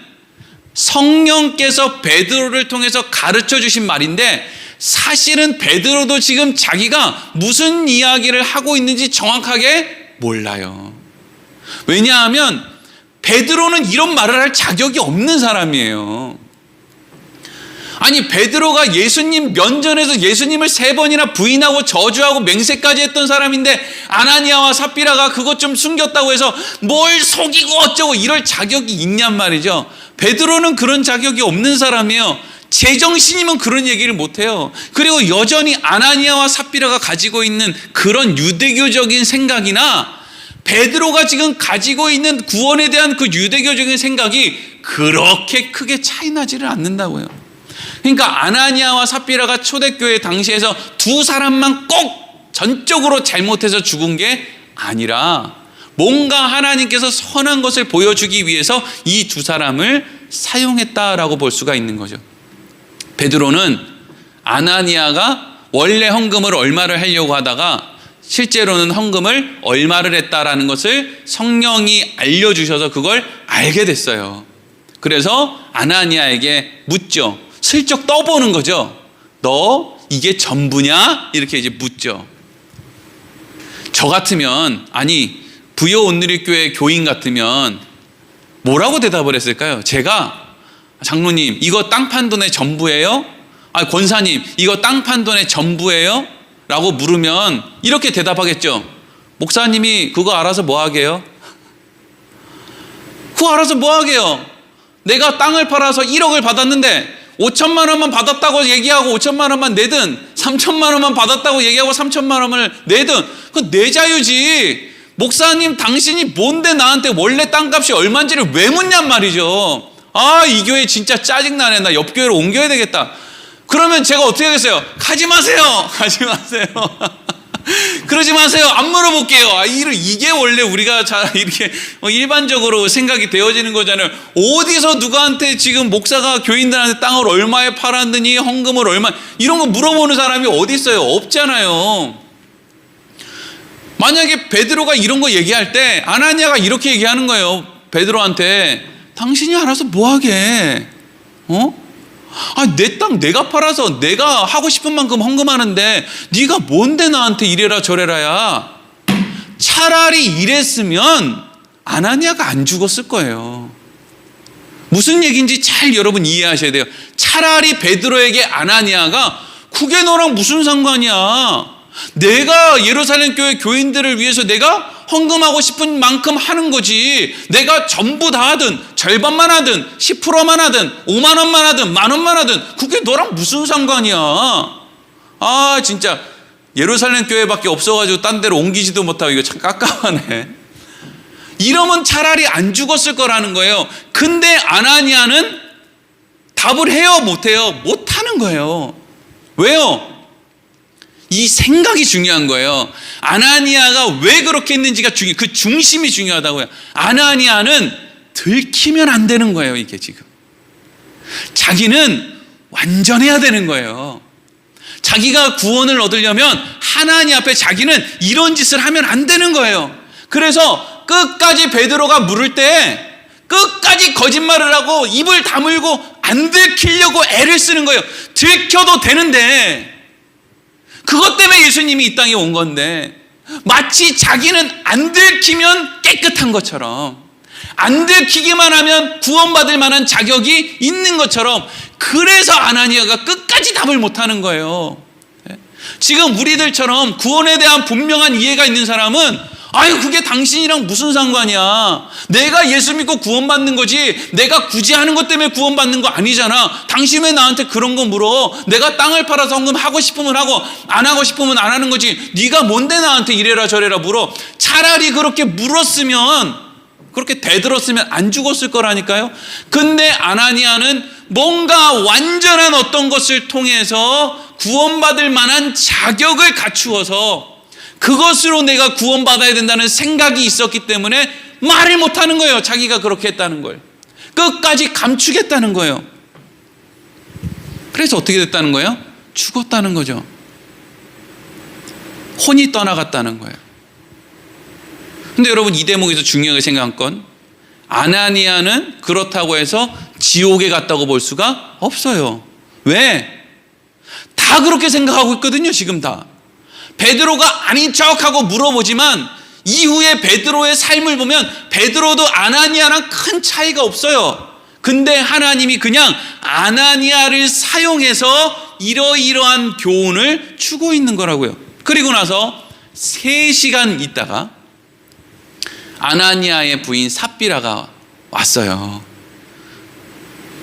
성령께서 베드로를 통해서 가르쳐 주신 말인데 사실은 베드로도 지금 자기가 무슨 이야기를 하고 있는지 정확하게 몰라요. 왜냐하면 베드로는 이런 말을 할 자격이 없는 사람이에요. 아니 베드로가 예수님 면전에서 예수님을 3번이나 부인하고 저주하고 맹세까지 했던 사람인데 아나니아와 삽비라가 그것 좀 숨겼다고 해서 뭘 속이고 어쩌고 이럴 자격이 있냔 말이죠. 베드로는 그런 자격이 없는 사람이에요. 제정신이면 그런 얘기를 못해요. 그리고 여전히 아나니아와 삽비라가 가지고 있는 그런 유대교적인 생각이나 베드로가 지금 가지고 있는 구원에 대한 그 유대교적인 생각이 그렇게 크게 차이나지를 않는다고요. 그러니까 아나니아와 삽비라가 초대교회 당시에서 두 사람만 꼭 전적으로 잘못해서 죽은 게 아니라 뭔가 하나님께서 선한 것을 보여주기 위해서 이 두 사람을 사용했다라고 볼 수가 있는 거죠. 베드로는 아나니아가 원래 헌금을 얼마를 하려고 하다가 실제로는 헌금을 얼마를 했다라는 것을 성령이 알려주셔서 그걸 알게 됐어요. 그래서 아나니아에게 묻죠. 슬쩍 떠보는 거죠. 너 이게 전부냐? 이렇게 이제 묻죠. 저 같으면 부여 온누리교회 교인 같으면 뭐라고 대답을 했을까요? 제가 장로님 이거 땅 판 돈의 전부예요? 권사님 이거 땅 판 돈의 전부예요? 라고 물으면 이렇게 대답하겠죠. 목사님이 그거 알아서 뭐 하게요? 그거 알아서 뭐 하게요? 내가 땅을 팔아서 1억을 받았는데 5천만 원만 받았다고 얘기하고 5천만 원만 내든 3천만 원만 받았다고 얘기하고 3천만 원을 내든 그건 내 자유지. 목사님 당신이 뭔데 나한테 원래 땅값이 얼마인지를 왜 묻냔 말이죠. 이 교회 진짜 짜증나네. 나 옆 교회로 옮겨야 되겠다. 그러면 제가 어떻게 하겠어요? 가지 마세요. 가지 마세요. 그러지 마세요. 안 물어볼게요. 이게 원래 우리가 잘 이렇게 일반적으로 생각이 되어지는 거잖아요. 어디서 누구한테 지금 목사가 교인들한테 땅을 얼마에 팔았느니 헌금을 얼마 이런 거 물어보는 사람이 어디 있어요? 없잖아요. 만약에 베드로가 이런 거 얘기할 때 아나니아가 이렇게 얘기하는 거예요. 베드로한테 당신이 알아서 뭐하게 내 땅 내가 팔아서 내가 하고 싶은 만큼 헌금하는데 네가 뭔데 나한테 이래라 저래라야. 차라리 이랬으면 아나니아가 안 죽었을 거예요. 무슨 얘기인지 잘 여러분 이해하셔야 돼요. 차라리 베드로에게 아나니아가 그게 너랑 무슨 상관이야. 내가 예루살렘 교회 교인들을 위해서 내가 헌금하고 싶은 만큼 하는 거지. 내가 전부 다 하든 절반만 하든 10%만 하든 5만 원만 하든 만 원만 하든 그게 너랑 무슨 상관이야. 진짜 예루살렘 교회밖에 없어가지고 딴 데로 옮기지도 못하고 이거 참 깝깝하네. 이러면 차라리 안 죽었을 거라는 거예요. 근데 아나니아는 답을 해요 못해요? 못하는 거예요. 왜요? 이 생각이 중요한 거예요. 아나니아가 왜 그렇게 했는지가 그 중심이 중요하다고요. 아나니아는 들키면 안 되는 거예요. 이게 지금 자기는 완전해야 되는 거예요. 자기가 구원을 얻으려면 하나님 앞에 자기는 이런 짓을 하면 안 되는 거예요. 그래서 끝까지 베드로가 물을 때 끝까지 거짓말을 하고 입을 다물고 안 들키려고 애를 쓰는 거예요. 들켜도 되는데 그것 때문에 예수님이 이 땅에 온 건데 마치 자기는 안 들키면 깨끗한 것처럼 안 들키기만 하면 구원받을 만한 자격이 있는 것처럼 그래서 아나니아가 끝까지 답을 못하는 거예요. 지금 우리들처럼 구원에 대한 분명한 이해가 있는 사람은 그게 당신이랑 무슨 상관이야. 내가 예수 믿고 구원받는 거지 내가 굳이 하는 것 때문에 구원받는 거 아니잖아. 당신 왜 나한테 그런 거 물어. 내가 땅을 팔아서 헌금하고 싶으면 하고 안 하고 싶으면 안 하는 거지. 네가 뭔데 나한테 이래라 저래라 물어. 차라리 그렇게 물었으면 그렇게 대들었으면 안 죽었을 거라니까요. 근데 아나니아는 뭔가 완전한 어떤 것을 통해서 구원받을 만한 자격을 갖추어서 그것으로 내가 구원받아야 된다는 생각이 있었기 때문에 말을 못하는 거예요. 자기가 그렇게 했다는 걸 끝까지 감추겠다는 거예요. 그래서 어떻게 됐다는 거예요? 죽었다는 거죠. 혼이 떠나갔다는 거예요. 근데 여러분 이 대목에서 중요하게 생각한 건 아나니아는 그렇다고 해서 지옥에 갔다고 볼 수가 없어요. 왜? 다 그렇게 생각하고 있거든요. 지금 다 베드로가 아닌 척하고 물어보지만 이후에 베드로의 삶을 보면 베드로도 아나니아랑 큰 차이가 없어요. 근데 하나님이 그냥 아나니아를 사용해서 이러이러한 교훈을 주고 있는 거라고요. 그리고 나서 3시간 있다가 아나니아의 부인 삽비라가 왔어요.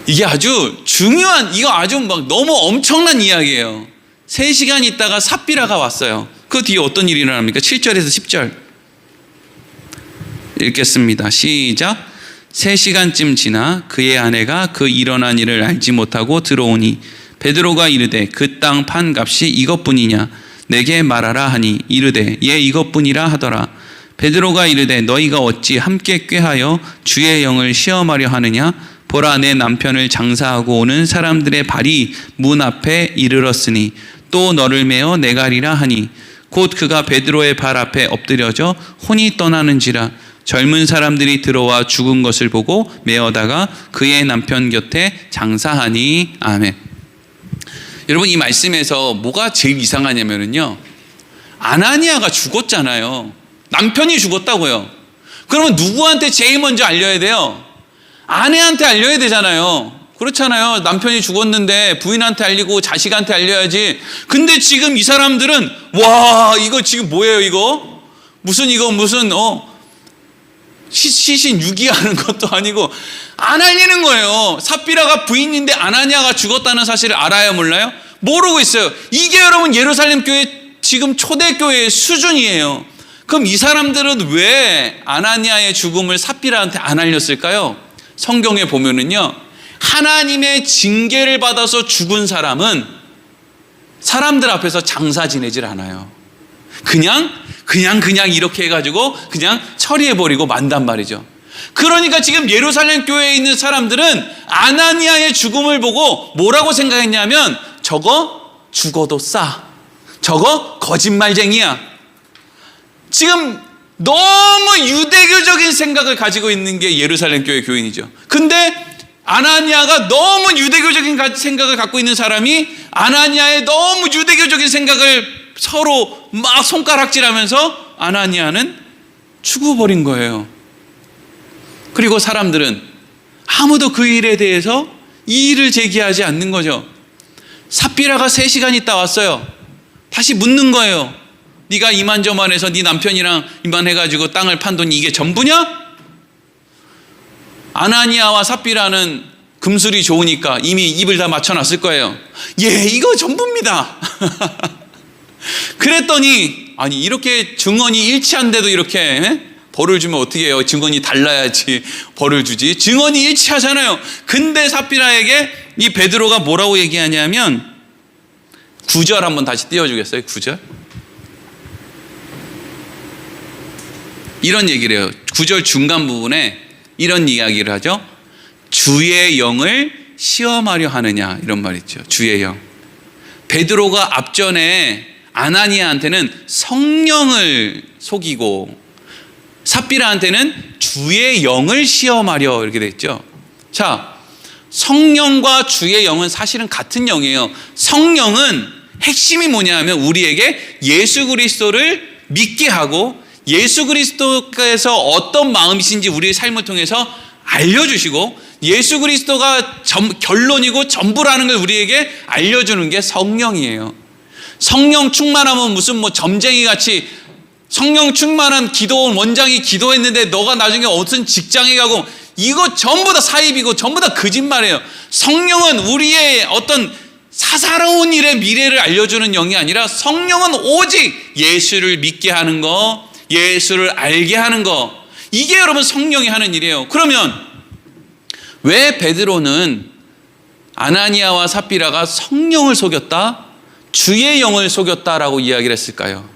이게 아주 중요한, 이거 아주 막 너무 엄청난 이야기예요. 3시간 있다가 삽비라가 왔어요. 그 뒤에 어떤 일이 일어납니까? 7절에서 10절 읽겠습니다. 시작. 3시간쯤 지나 그의 아내가 그 일어난 일을 알지 못하고 들어오니 베드로가 이르되 그 땅 판 값이 이것뿐이냐 내게 말하라 하니 이르되 예 이것뿐이라 하더라. 베드로가 이르되 너희가 어찌 함께 꾀하여 주의 영을 시험하려 하느냐. 보라 내 남편을 장사하고 오는 사람들의 발이 문 앞에 이르렀으니 또 너를 메어 내가리라 하니 곧 그가 베드로의 발 앞에 엎드려져 혼이 떠나는지라. 젊은 사람들이 들어와 죽은 것을 보고 메어다가 그의 남편 곁에 장사하니. 아멘. 여러분 이 말씀에서 뭐가 제일 이상하냐면요, 아나니아가 죽었잖아요. 남편이 죽었다고요. 그러면 누구한테 제일 먼저 알려야 돼요? 아내한테 알려야 되잖아요. 그렇잖아요. 남편이 죽었는데 부인한테 알리고 자식한테 알려야지. 근데 지금 이 사람들은 와 이거 지금 뭐예요 이거? 무슨 시신 유기하는 것도 아니고 안 알리는 거예요. 삽비라가 부인인데 아나니아가 죽었다는 사실을 알아요 몰라요? 모르고 있어요. 이게 여러분 예루살렘 교회 지금 초대교회의 수준이에요. 그럼 이 사람들은 왜 아나니아의 죽음을 삽비라한테 안 알렸을까요? 성경에 보면은요, 하나님의 징계를 받아서 죽은 사람은 사람들 앞에서 장사 지내질 않아요. 그냥 이렇게 해가지고 그냥 처리해버리고 만단 말이죠. 그러니까 지금 예루살렘 교회에 있는 사람들은 아나니아의 죽음을 보고 뭐라고 생각했냐면 저거 죽어도 싸. 저거 거짓말쟁이야. 지금 너무 유대교적인 생각을 가지고 있는 게 예루살렘 교회 교인이죠. 근데 아나니아가 너무 유대교적인 생각을 갖고 있는 사람이 아나니아의 너무 유대교적인 생각을 서로 막 손가락질하면서 아나니아는 죽어버린 거예요. 그리고 사람들은 아무도 그 일에 대해서 이의를 제기하지 않는 거죠. 삽비라가 3시간 있다 왔어요. 다시 묻는 거예요. 네가 이만저만해서 네 남편이랑 이만해가지고 땅을 판 돈이 이게 전부냐? 아나니아와 삽비라는 금술이 좋으니까 이미 입을 다 맞춰놨을 거예요. 예, 이거 전부입니다. 그랬더니 아니 이렇게 증언이 일치한데도 이렇게 벌을 주면 어떻게 해요? 증언이 달라야지 벌을 주지. 증언이 일치하잖아요. 근데 삽비라에게 이 베드로가 뭐라고 얘기하냐면 9절 한번 다시 띄워주겠어요? 9절. 이런 얘기를 해요. 9절 중간 부분에 이런 이야기를 하죠. 주의 영을 시험하려 하느냐 이런 말 있죠. 주의 영. 베드로가 앞전에 아나니아한테는 성령을 속이고 삽비라한테는 주의 영을 시험하려 이렇게 됐죠. 자, 성령과 주의 영은 사실은 같은 영이에요. 성령은 핵심이 뭐냐면 우리에게 예수 그리스도를 믿게 하고 예수 그리스도께서 어떤 마음이신지 우리의 삶을 통해서 알려주시고 예수 그리스도가 결론이고 전부라는 걸 우리에게 알려주는 게 성령이에요. 성령 충만하면 무슨 뭐 점쟁이 같이 성령 충만한 기도원 원장이 기도했는데 너가 나중에 어떤 직장에 가고 이거 전부 다 사입이고 전부 다 거짓말이에요. 성령은 우리의 어떤 사사로운 일의 미래를 알려주는 영이 아니라 성령은 오직 예수를 믿게 하는 거, 예수를 알게 하는 거, 이게 여러분 성령이 하는 일이에요. 그러면 왜 베드로는 아나니아와 삽비라가 성령을 속였다, 주의 영을 속였다라고 이야기를 했을까요?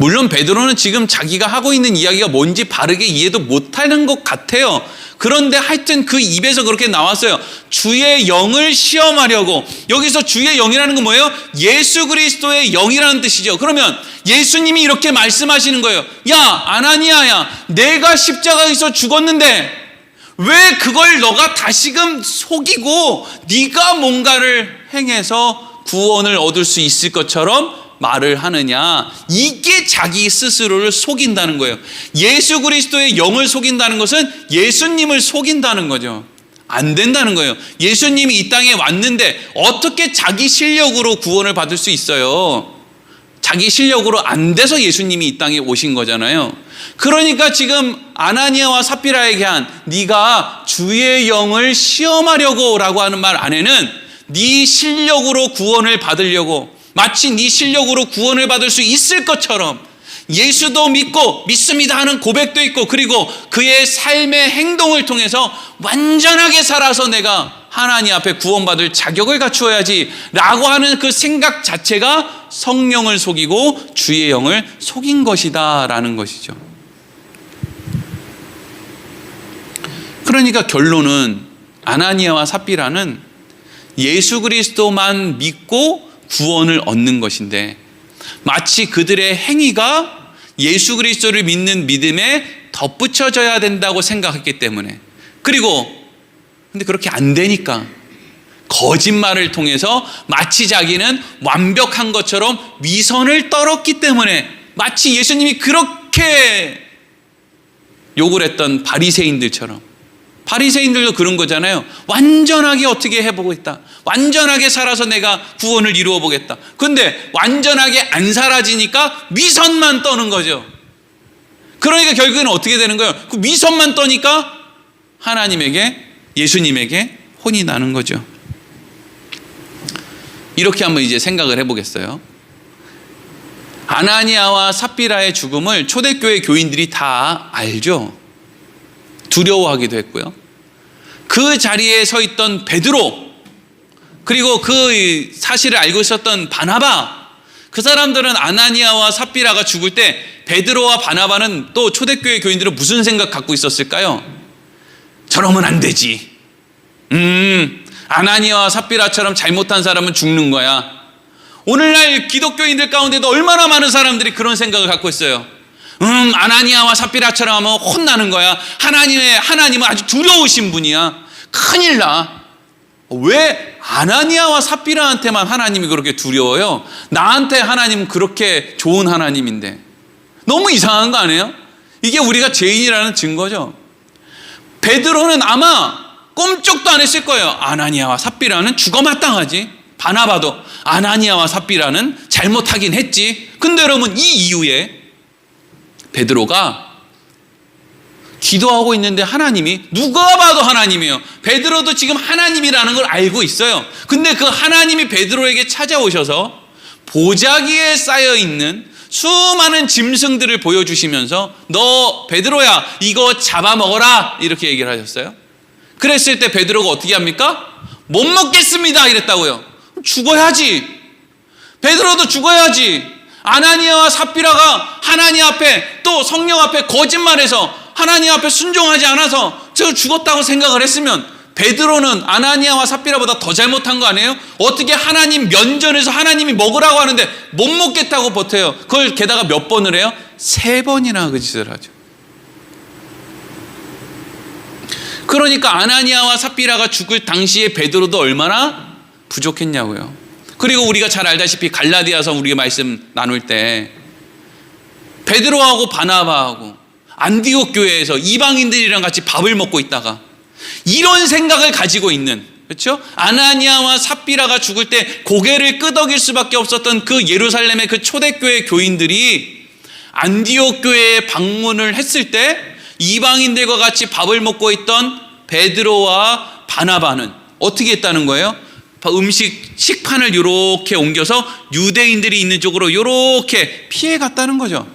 물론 베드로는 지금 자기가 하고 있는 이야기가 뭔지 바르게 이해도 못하는 것 같아요. 그런데 하여튼 그 입에서 그렇게 나왔어요. 주의 영을 시험하려고. 여기서 주의 영이라는 건 뭐예요? 예수 그리스도의 영이라는 뜻이죠. 그러면 예수님이 이렇게 말씀하시는 거예요. 야, 아나니아야, 내가 십자가에서 죽었는데 왜 그걸 너가 다시금 속이고 네가 뭔가를 행해서 구원을 얻을 수 있을 것처럼 말을 하느냐. 이게 자기 스스로를 속인다는 거예요. 예수 그리스도의 영을 속인다는 것은 예수님을 속인다는 거죠. 안 된다는 거예요. 예수님이 이 땅에 왔는데 어떻게 자기 실력으로 구원을 받을 수 있어요? 자기 실력으로 안 돼서 예수님이 이 땅에 오신 거잖아요. 그러니까 지금 아나니아와 삽비라에게 한 네가 주의 영을 시험하려고 라고 하는 말 안에는 네 실력으로 구원을 받으려고, 마치 네 실력으로 구원을 받을 수 있을 것처럼 예수도 믿고 믿습니다 하는 고백도 있고, 그리고 그의 삶의 행동을 통해서 완전하게 살아서 내가 하나님 앞에 구원받을 자격을 갖추어야지 라고 하는 그 생각 자체가 성령을 속이고 주의 영을 속인 것이다 라는 것이죠. 그러니까 결론은 아나니아와 삽비라는 예수 그리스도만 믿고 구원을 얻는 것인데, 마치 그들의 행위가 예수 그리스도를 믿는 믿음에 덧붙여져야 된다고 생각했기 때문에, 그리고 근데 그렇게 안 되니까 거짓말을 통해서 마치 자기는 완벽한 것처럼 위선을 떨었기 때문에, 마치 예수님이 그렇게 욕을 했던 바리새인들처럼, 바리새인들도 그런 거잖아요. 완전하게 어떻게 해보겠다, 완전하게 살아서 내가 구원을 이루어 보겠다. 그런데 완전하게 안 사라지니까 위선만 떠는 거죠. 그러니까 결국에는 어떻게 되는 거예요? 그 위선만 떠니까 하나님에게, 예수님에게 혼이 나는 거죠. 이렇게 한번 이제 생각을 해보겠어요. 아나니아와 삽비라의 죽음을 초대교회 교인들이 다 알죠. 두려워하기도 했고요. 그 자리에 서 있던 베드로, 그리고 그 사실을 알고 있었던 바나바, 그 사람들은 아나니아와 삽비라가 죽을 때 베드로와 바나바는 또 초대교회 교인들은 무슨 생각 갖고 있었을까요? 저러면 안 되지. 아나니아와 삽비라처럼 잘못한 사람은 죽는 거야. 오늘날 기독교인들 가운데도 얼마나 많은 사람들이 그런 생각을 갖고 있어요. 아나니아와 삽비라처럼 하면 혼나는 거야. 하나님은 아주 두려우신 분이야. 큰일 나. 왜 아나니아와 삽비라한테만 하나님이 그렇게 두려워요? 나한테 하나님은 그렇게 좋은 하나님인데. 너무 이상한 거 아니에요? 이게 우리가 죄인이라는 증거죠. 베드로는 아마 꼼짝도 안 했을 거예요. 아나니아와 삽비라는 죽어마땅하지. 바나바도 아나니아와 삽비라는 잘못하긴 했지. 근데 여러분, 이 이후에 베드로가 기도하고 있는데 하나님이, 누가 봐도 하나님이에요. 베드로도 지금 하나님이라는 걸 알고 있어요. 근데 그 하나님이 베드로에게 찾아오셔서 보자기에 쌓여있는 수많은 짐승들을 보여주시면서 너 베드로야, 이거 잡아먹어라, 이렇게 얘기를 하셨어요. 그랬을 때 베드로가 어떻게 합니까? 못 먹겠습니다 이랬다고요. 죽어야지. 베드로도 죽어야지. 아나니아와 삽비라가 하나님 앞에, 또 성령 앞에 거짓말해서 하나님 앞에 순종하지 않아서 저 죽었다고 생각을 했으면 베드로는 아나니아와 삽비라보다 더 잘못한 거 아니에요? 어떻게 하나님 면전에서 하나님이 먹으라고 하는데 못 먹겠다고 버텨요. 그걸 게다가 몇 번을 해요? 3번이나 그 짓을 하죠. 그러니까 아나니아와 삽비라가 죽을 당시에 베드로도 얼마나 부족했냐고요. 그리고 우리가 잘 알다시피 갈라디아서 우리가 말씀 나눌 때 베드로하고 바나바하고 안디옥 교회에서 이방인들이랑 같이 밥을 먹고 있다가 이런 생각을 가지고 있는, 그렇죠? 아나니아와 삽비라가 죽을 때 고개를 끄덕일 수밖에 없었던 그 예루살렘의 그 초대교회 교인들이 안디옥 교회에 방문을 했을 때 이방인들과 같이 밥을 먹고 있던 베드로와 바나바는 어떻게 했다는 거예요? 식판을 이렇게 옮겨서 유대인들이 있는 쪽으로 이렇게 피해 갔다는 거죠.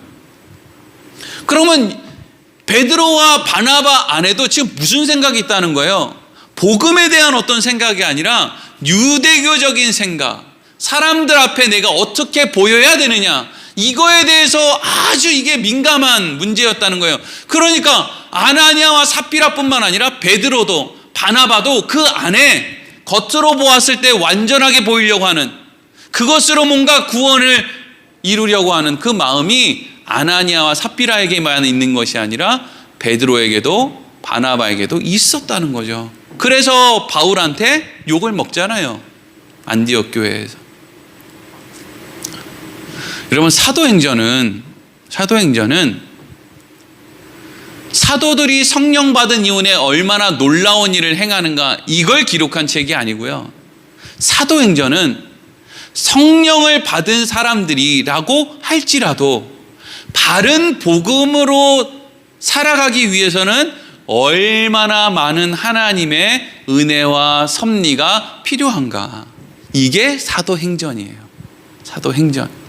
그러면 베드로와 바나바 안에도 지금 무슨 생각이 있다는 거예요? 복음에 대한 어떤 생각이 아니라 유대교적인 생각, 사람들 앞에 내가 어떻게 보여야 되느냐, 이거에 대해서 아주 이게 민감한 문제였다는 거예요. 그러니까 아나니아와 삽비라뿐만 아니라 베드로도 바나바도 그 안에 겉으로 보았을 때 완전하게 보이려고 하는, 그것으로 뭔가 구원을 이루려고 하는 그 마음이 아나니아와 삽비라에게만 있는 것이 아니라 베드로에게도 바나바에게도 있었다는 거죠. 그래서 바울한테 욕을 먹잖아요, 안디옥 교회에서. 여러분, 사도행전은 사도들이 성령 받은 이후에 얼마나 놀라운 일을 행하는가, 이걸 기록한 책이 아니고요. 사도행전은 성령을 받은 사람들이라고 할지라도 바른 복음으로 살아가기 위해서는 얼마나 많은 하나님의 은혜와 섭리가 필요한가, 이게 사도행전이에요. 사도행전.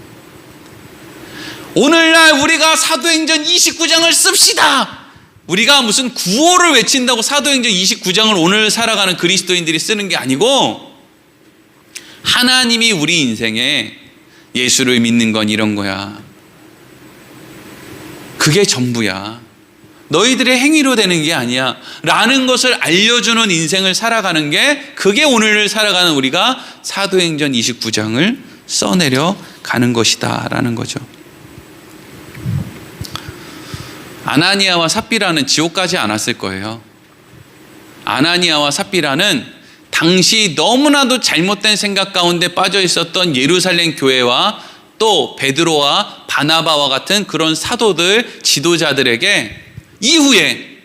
오늘날 우리가 사도행전 29장을 씁시다. 우리가 무슨 구호를 외친다고 사도행전 29장을 오늘 살아가는 그리스도인들이 쓰는 게 아니고, 하나님이 우리 인생에 예수를 믿는 건 이런 거야, 그게 전부야, 너희들의 행위로 되는 게 아니야 라는 것을 알려주는 인생을 살아가는 게, 그게 오늘을 살아가는 우리가 사도행전 29장을 써내려 가는 것이다 라는 거죠. 아나니아와 삽비라는 지옥 가지 않았을 거예요. 아나니아와 삽비라는 당시 너무나도 잘못된 생각 가운데 빠져 있었던 예루살렘 교회와 또 베드로와 바나바와 같은 그런 사도들, 지도자들에게 이후에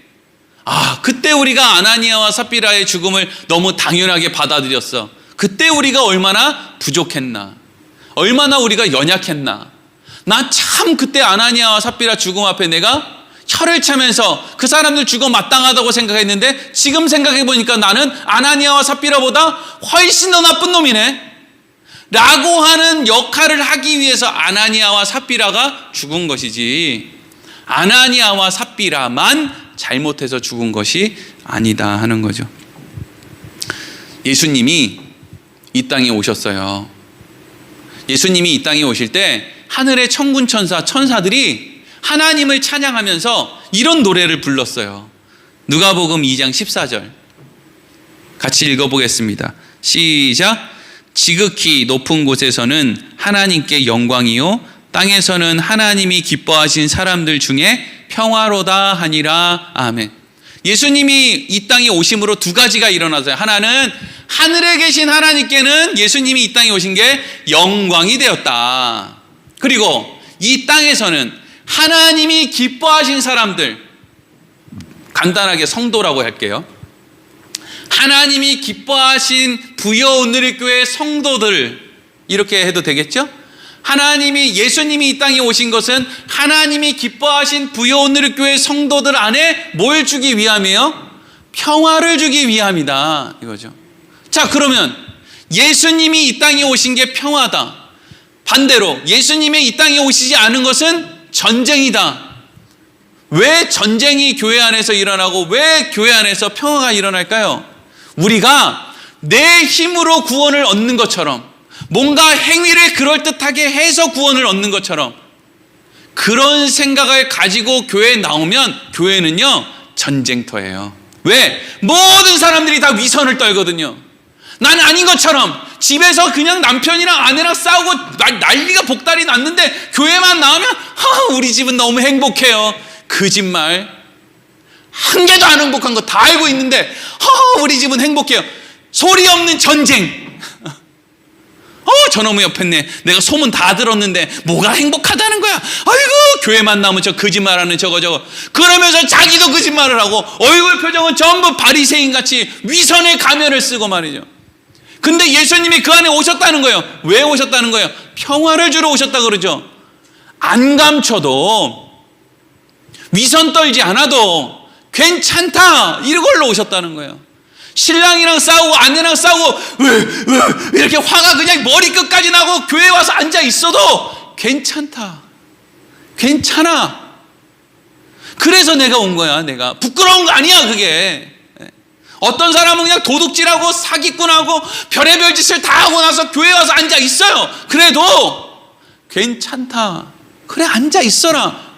그때 우리가 아나니아와 삽비라의 죽음을 너무 당연하게 받아들였어. 그때 우리가 얼마나 부족했나, 얼마나 우리가 연약했나. 나 참 그때 아나니아와 삽비라 죽음 앞에 내가 혀를 차면서 그 사람들 죽어 마땅하다고 생각했는데, 지금 생각해보니까 나는 아나니아와 삽비라보다 훨씬 더 나쁜 놈이네 라고 하는 역할을 하기 위해서 아나니아와 삽비라가 죽은 것이지, 아나니아와 삽비라만 잘못해서 죽은 것이 아니다 하는 거죠. 예수님이 이 땅에 오셨어요. 예수님이 이 땅에 오실 때 하늘의 천군 천사들이 하나님을 찬양하면서 이런 노래를 불렀어요. 누가복음 2장 14절 같이 읽어보겠습니다. 시작. 지극히 높은 곳에서는 하나님께 영광이요, 땅에서는 하나님이 기뻐하신 사람들 중에 평화로다 하니라. 아멘. 예수님이 이 땅에 오심으로 두 가지가 일어나서요. 하나는 하늘에 계신 하나님께는 예수님이 이 땅에 오신 게 영광이 되었다. 그리고 이 땅에서는 하나님이 기뻐하신 사람들, 간단하게 성도라고 할게요. 하나님이 기뻐하신 부여 온누리교회 성도들, 이렇게 해도 되겠죠? 예수님이 이 땅에 오신 것은 하나님이 기뻐하신 부여 온누리교회 성도들 안에 뭘 주기 위함이에요? 평화를 주기 위함이다, 이거죠. 자, 그러면 예수님이 이 땅에 오신 게 평화다. 반대로 예수님이 이 땅에 오시지 않은 것은 전쟁이다. 왜 전쟁이 교회 안에서 일어나고 왜 교회 안에서 평화가 일어날까요? 우리가 내 힘으로 구원을 얻는 것처럼, 뭔가 행위를 그럴듯하게 해서 구원을 얻는 것처럼, 그런 생각을 가지고 교회에 나오면 교회는요, 전쟁터예요. 왜? 모든 사람들이 다 위선을 떨거든요. 난 아닌 것처럼 집에서 그냥 남편이랑 아내랑 싸우고 난리가 복달이 났는데 교회만 나오면 우리 집은 너무 행복해요. 거짓말. 한 개도 안 행복한 거 다 알고 있는데 우리 집은 행복해요. 소리 없는 전쟁. 저놈의 옆에 있네. 내가 소문 다 들었는데 뭐가 행복하다는 거야. 아이고, 교회만 나오면 저 거짓말하는 저거 그러면서 자기도 거짓말을 하고 얼굴 표정은 전부 바리새인같이 위선의 가면을 쓰고 말이죠. 근데 예수님이 그 안에 오셨다는 거예요. 왜 오셨다는 거예요? 평화를 주러 오셨다 그러죠. 안 감춰도, 위선 떨지 않아도 괜찮다, 이걸로 오셨다는 거예요. 신랑이랑 싸우고 아내랑 싸우고 이렇게 화가 그냥 머리끝까지 나고 교회 와서 앉아 있어도 괜찮다, 괜찮아. 그래서 내가 온 거야. 내가 부끄러운 거 아니야, 그게. 어떤 사람은 그냥 도둑질하고 사기꾼하고 별의별 짓을 다 하고 나서 교회 와서 앉아 있어요. 그래도 괜찮다. 그래, 앉아 있어라.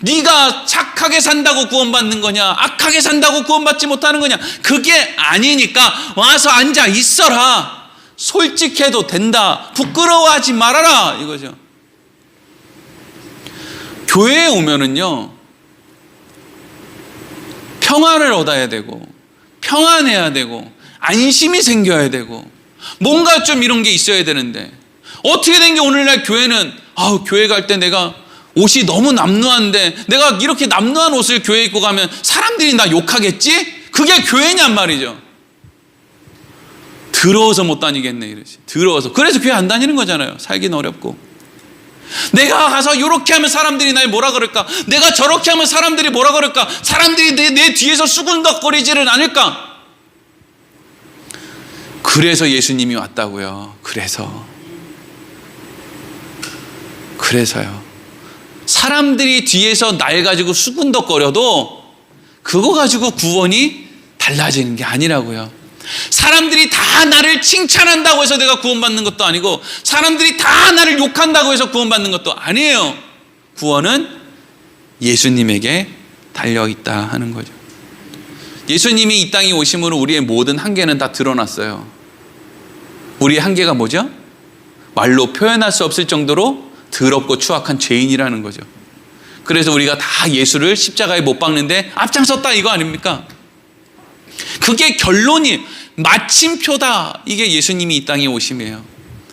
네가 착하게 산다고 구원받는 거냐, 악하게 산다고 구원받지 못하는 거냐, 그게 아니니까 와서 앉아 있어라. 솔직해도 된다. 부끄러워하지 말아라, 이거죠. 교회에 오면은요, 평화를 얻어야 되고 평안해야 되고 안심이 생겨야 되고 뭔가 좀 이런 게 있어야 되는데, 어떻게 된 게 오늘날 교회는 교회 갈 때 내가 옷이 너무 남루한데 내가 이렇게 남루한 옷을 교회에 입고 가면 사람들이 나 욕하겠지? 그게 교회냔 말이죠. 더러워서 못 다니겠네, 이러지. 더러워서. 그래서 교회 안 다니는 거잖아요. 살기는 어렵고. 내가 가서 이렇게 하면 사람들이 날 뭐라 그럴까? 내가 저렇게 하면 사람들이 뭐라 그럴까? 사람들이 내 뒤에서 수군덕거리지는 않을까? 그래서 예수님이 왔다고요. 그래서요. 사람들이 뒤에서 날 가지고 수군덕거려도 그거 가지고 구원이 달라지는 게 아니라고요. 사람들이 다 나를 칭찬한다고 해서 내가 구원받는 것도 아니고, 사람들이 다 나를 욕한다고 해서 구원받는 것도 아니에요. 구원은 예수님에게 달려있다 하는 거죠. 예수님이 이 땅에 오심으로 우리의 모든 한계는 다 드러났어요. 우리의 한계가 뭐죠? 말로 표현할 수 없을 정도로 더럽고 추악한 죄인이라는 거죠. 그래서 우리가 다 예수를 십자가에 못 박는데 앞장섰다, 이거 아닙니까? 그게 결론이, 마침표다. 이게 예수님이 이 땅에 오심이에요.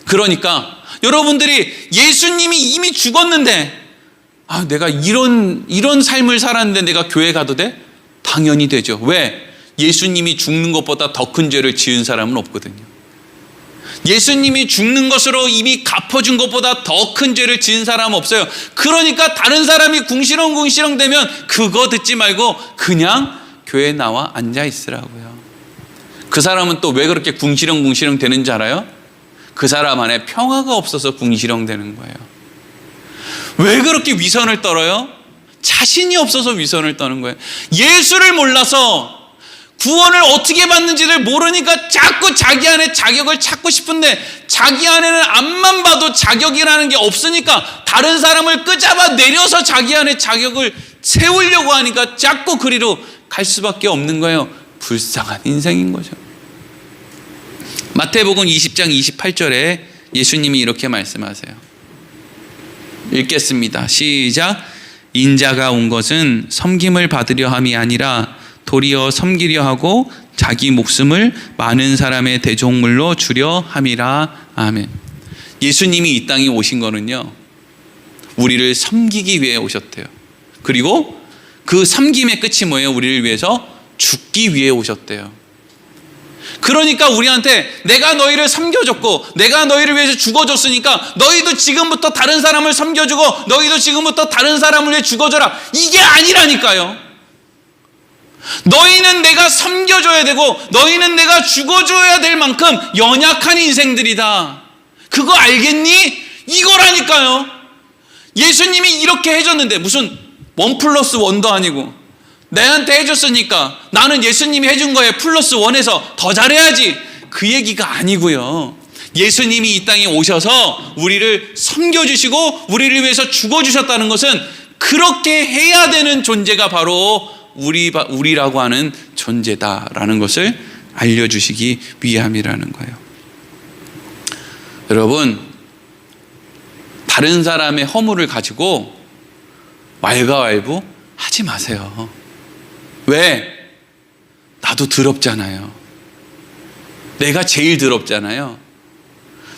그러니까 여러분들이 예수님이 이미 죽었는데 내가 이런 삶을 살았는데 내가 교회 가도 돼? 당연히 되죠. 왜? 예수님이 죽는 것보다 더 큰 죄를 지은 사람은 없거든요. 예수님이 죽는 것으로 이미 갚아준 것보다 더 큰 죄를 지은 사람은 없어요. 그러니까 다른 사람이 궁시렁궁시렁 되면 그거 듣지 말고 그냥 교회에 나와 앉아 있으라고요. 그 사람은 또 왜 그렇게 궁시렁궁시렁 되는지 알아요? 그 사람 안에 평화가 없어서 궁시렁 되는 거예요. 왜 그렇게 위선을 떨어요? 자신이 없어서 위선을 떠는 거예요. 예수를 몰라서 구원을 어떻게 받는지를 모르니까 자꾸 자기 안에 자격을 찾고 싶은데, 자기 안에는 앞만 봐도 자격이라는 게 없으니까 다른 사람을 끄잡아 내려서 자기 안에 자격을 세우려고 하니까 자꾸 그리로 갈 수밖에 없는 거예요. 불쌍한 인생인 거죠. 마태복음 20장 28절에 예수님이 이렇게 말씀하세요. 읽겠습니다. 시작. 인자가 온 것은 섬김을 받으려 함이 아니라 도리어 섬기려 하고 자기 목숨을 많은 사람의 대종물로 주려 함이라. 아멘. 예수님이 이 땅에 오신 거는요, 우리를 섬기기 위해 오셨대요. 그리고 그 섬김의 끝이 뭐예요? 우리를 위해서 죽기 위해 오셨대요. 그러니까 우리한테 내가 너희를 섬겨줬고 내가 너희를 위해서 죽어줬으니까 너희도 지금부터 다른 사람을 섬겨주고 너희도 지금부터 다른 사람을 위해 죽어줘라, 이게 아니라니까요. 너희는 내가 섬겨줘야 되고 너희는 내가 죽어줘야 될 만큼 연약한 인생들이다. 그거 알겠니? 이거라니까요. 예수님이 이렇게 해줬는데 무슨 1+1도 아니고 내한테 해줬으니까 나는 예수님이 해준 거에 +1에서 더 잘해야지, 그 얘기가 아니고요. 예수님이 이 땅에 오셔서 우리를 섬겨주시고 우리를 위해서 죽어주셨다는 것은 그렇게 해야 되는 존재가 바로 우리라고 하는 존재다라는 것을 알려주시기 위함이라는 거예요. 여러분, 다른 사람의 허물을 가지고 왈가왈부 하지 마세요. 왜? 나도 더럽잖아요. 내가 제일 더럽잖아요.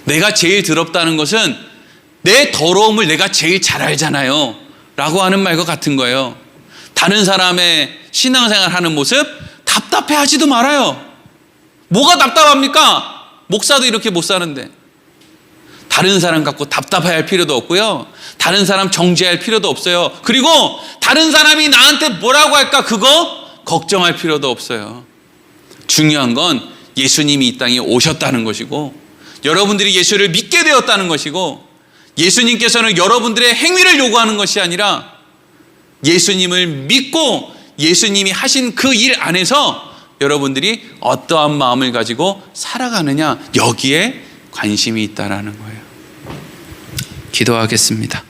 내가 제일 더럽다는 것은 내 더러움을 내가 제일 잘 알잖아요 라고 하는 말과 같은 거예요. 다른 사람의 신앙생활 하는 모습 답답해 하지도 말아요. 뭐가 답답합니까? 목사도 이렇게 못 사는데. 다른 사람 갖고 답답해할 필요도 없고요. 다른 사람 정죄할 필요도 없어요. 그리고 다른 사람이 나한테 뭐라고 할까 그거 걱정할 필요도 없어요. 중요한 건 예수님이 이 땅에 오셨다는 것이고 여러분들이 예수를 믿게 되었다는 것이고 예수님께서는 여러분들의 행위를 요구하는 것이 아니라 예수님을 믿고 예수님이 하신 그 일 안에서 여러분들이 어떠한 마음을 가지고 살아가느냐, 여기에 관심이 있다라는 거예요. 기도하겠습니다.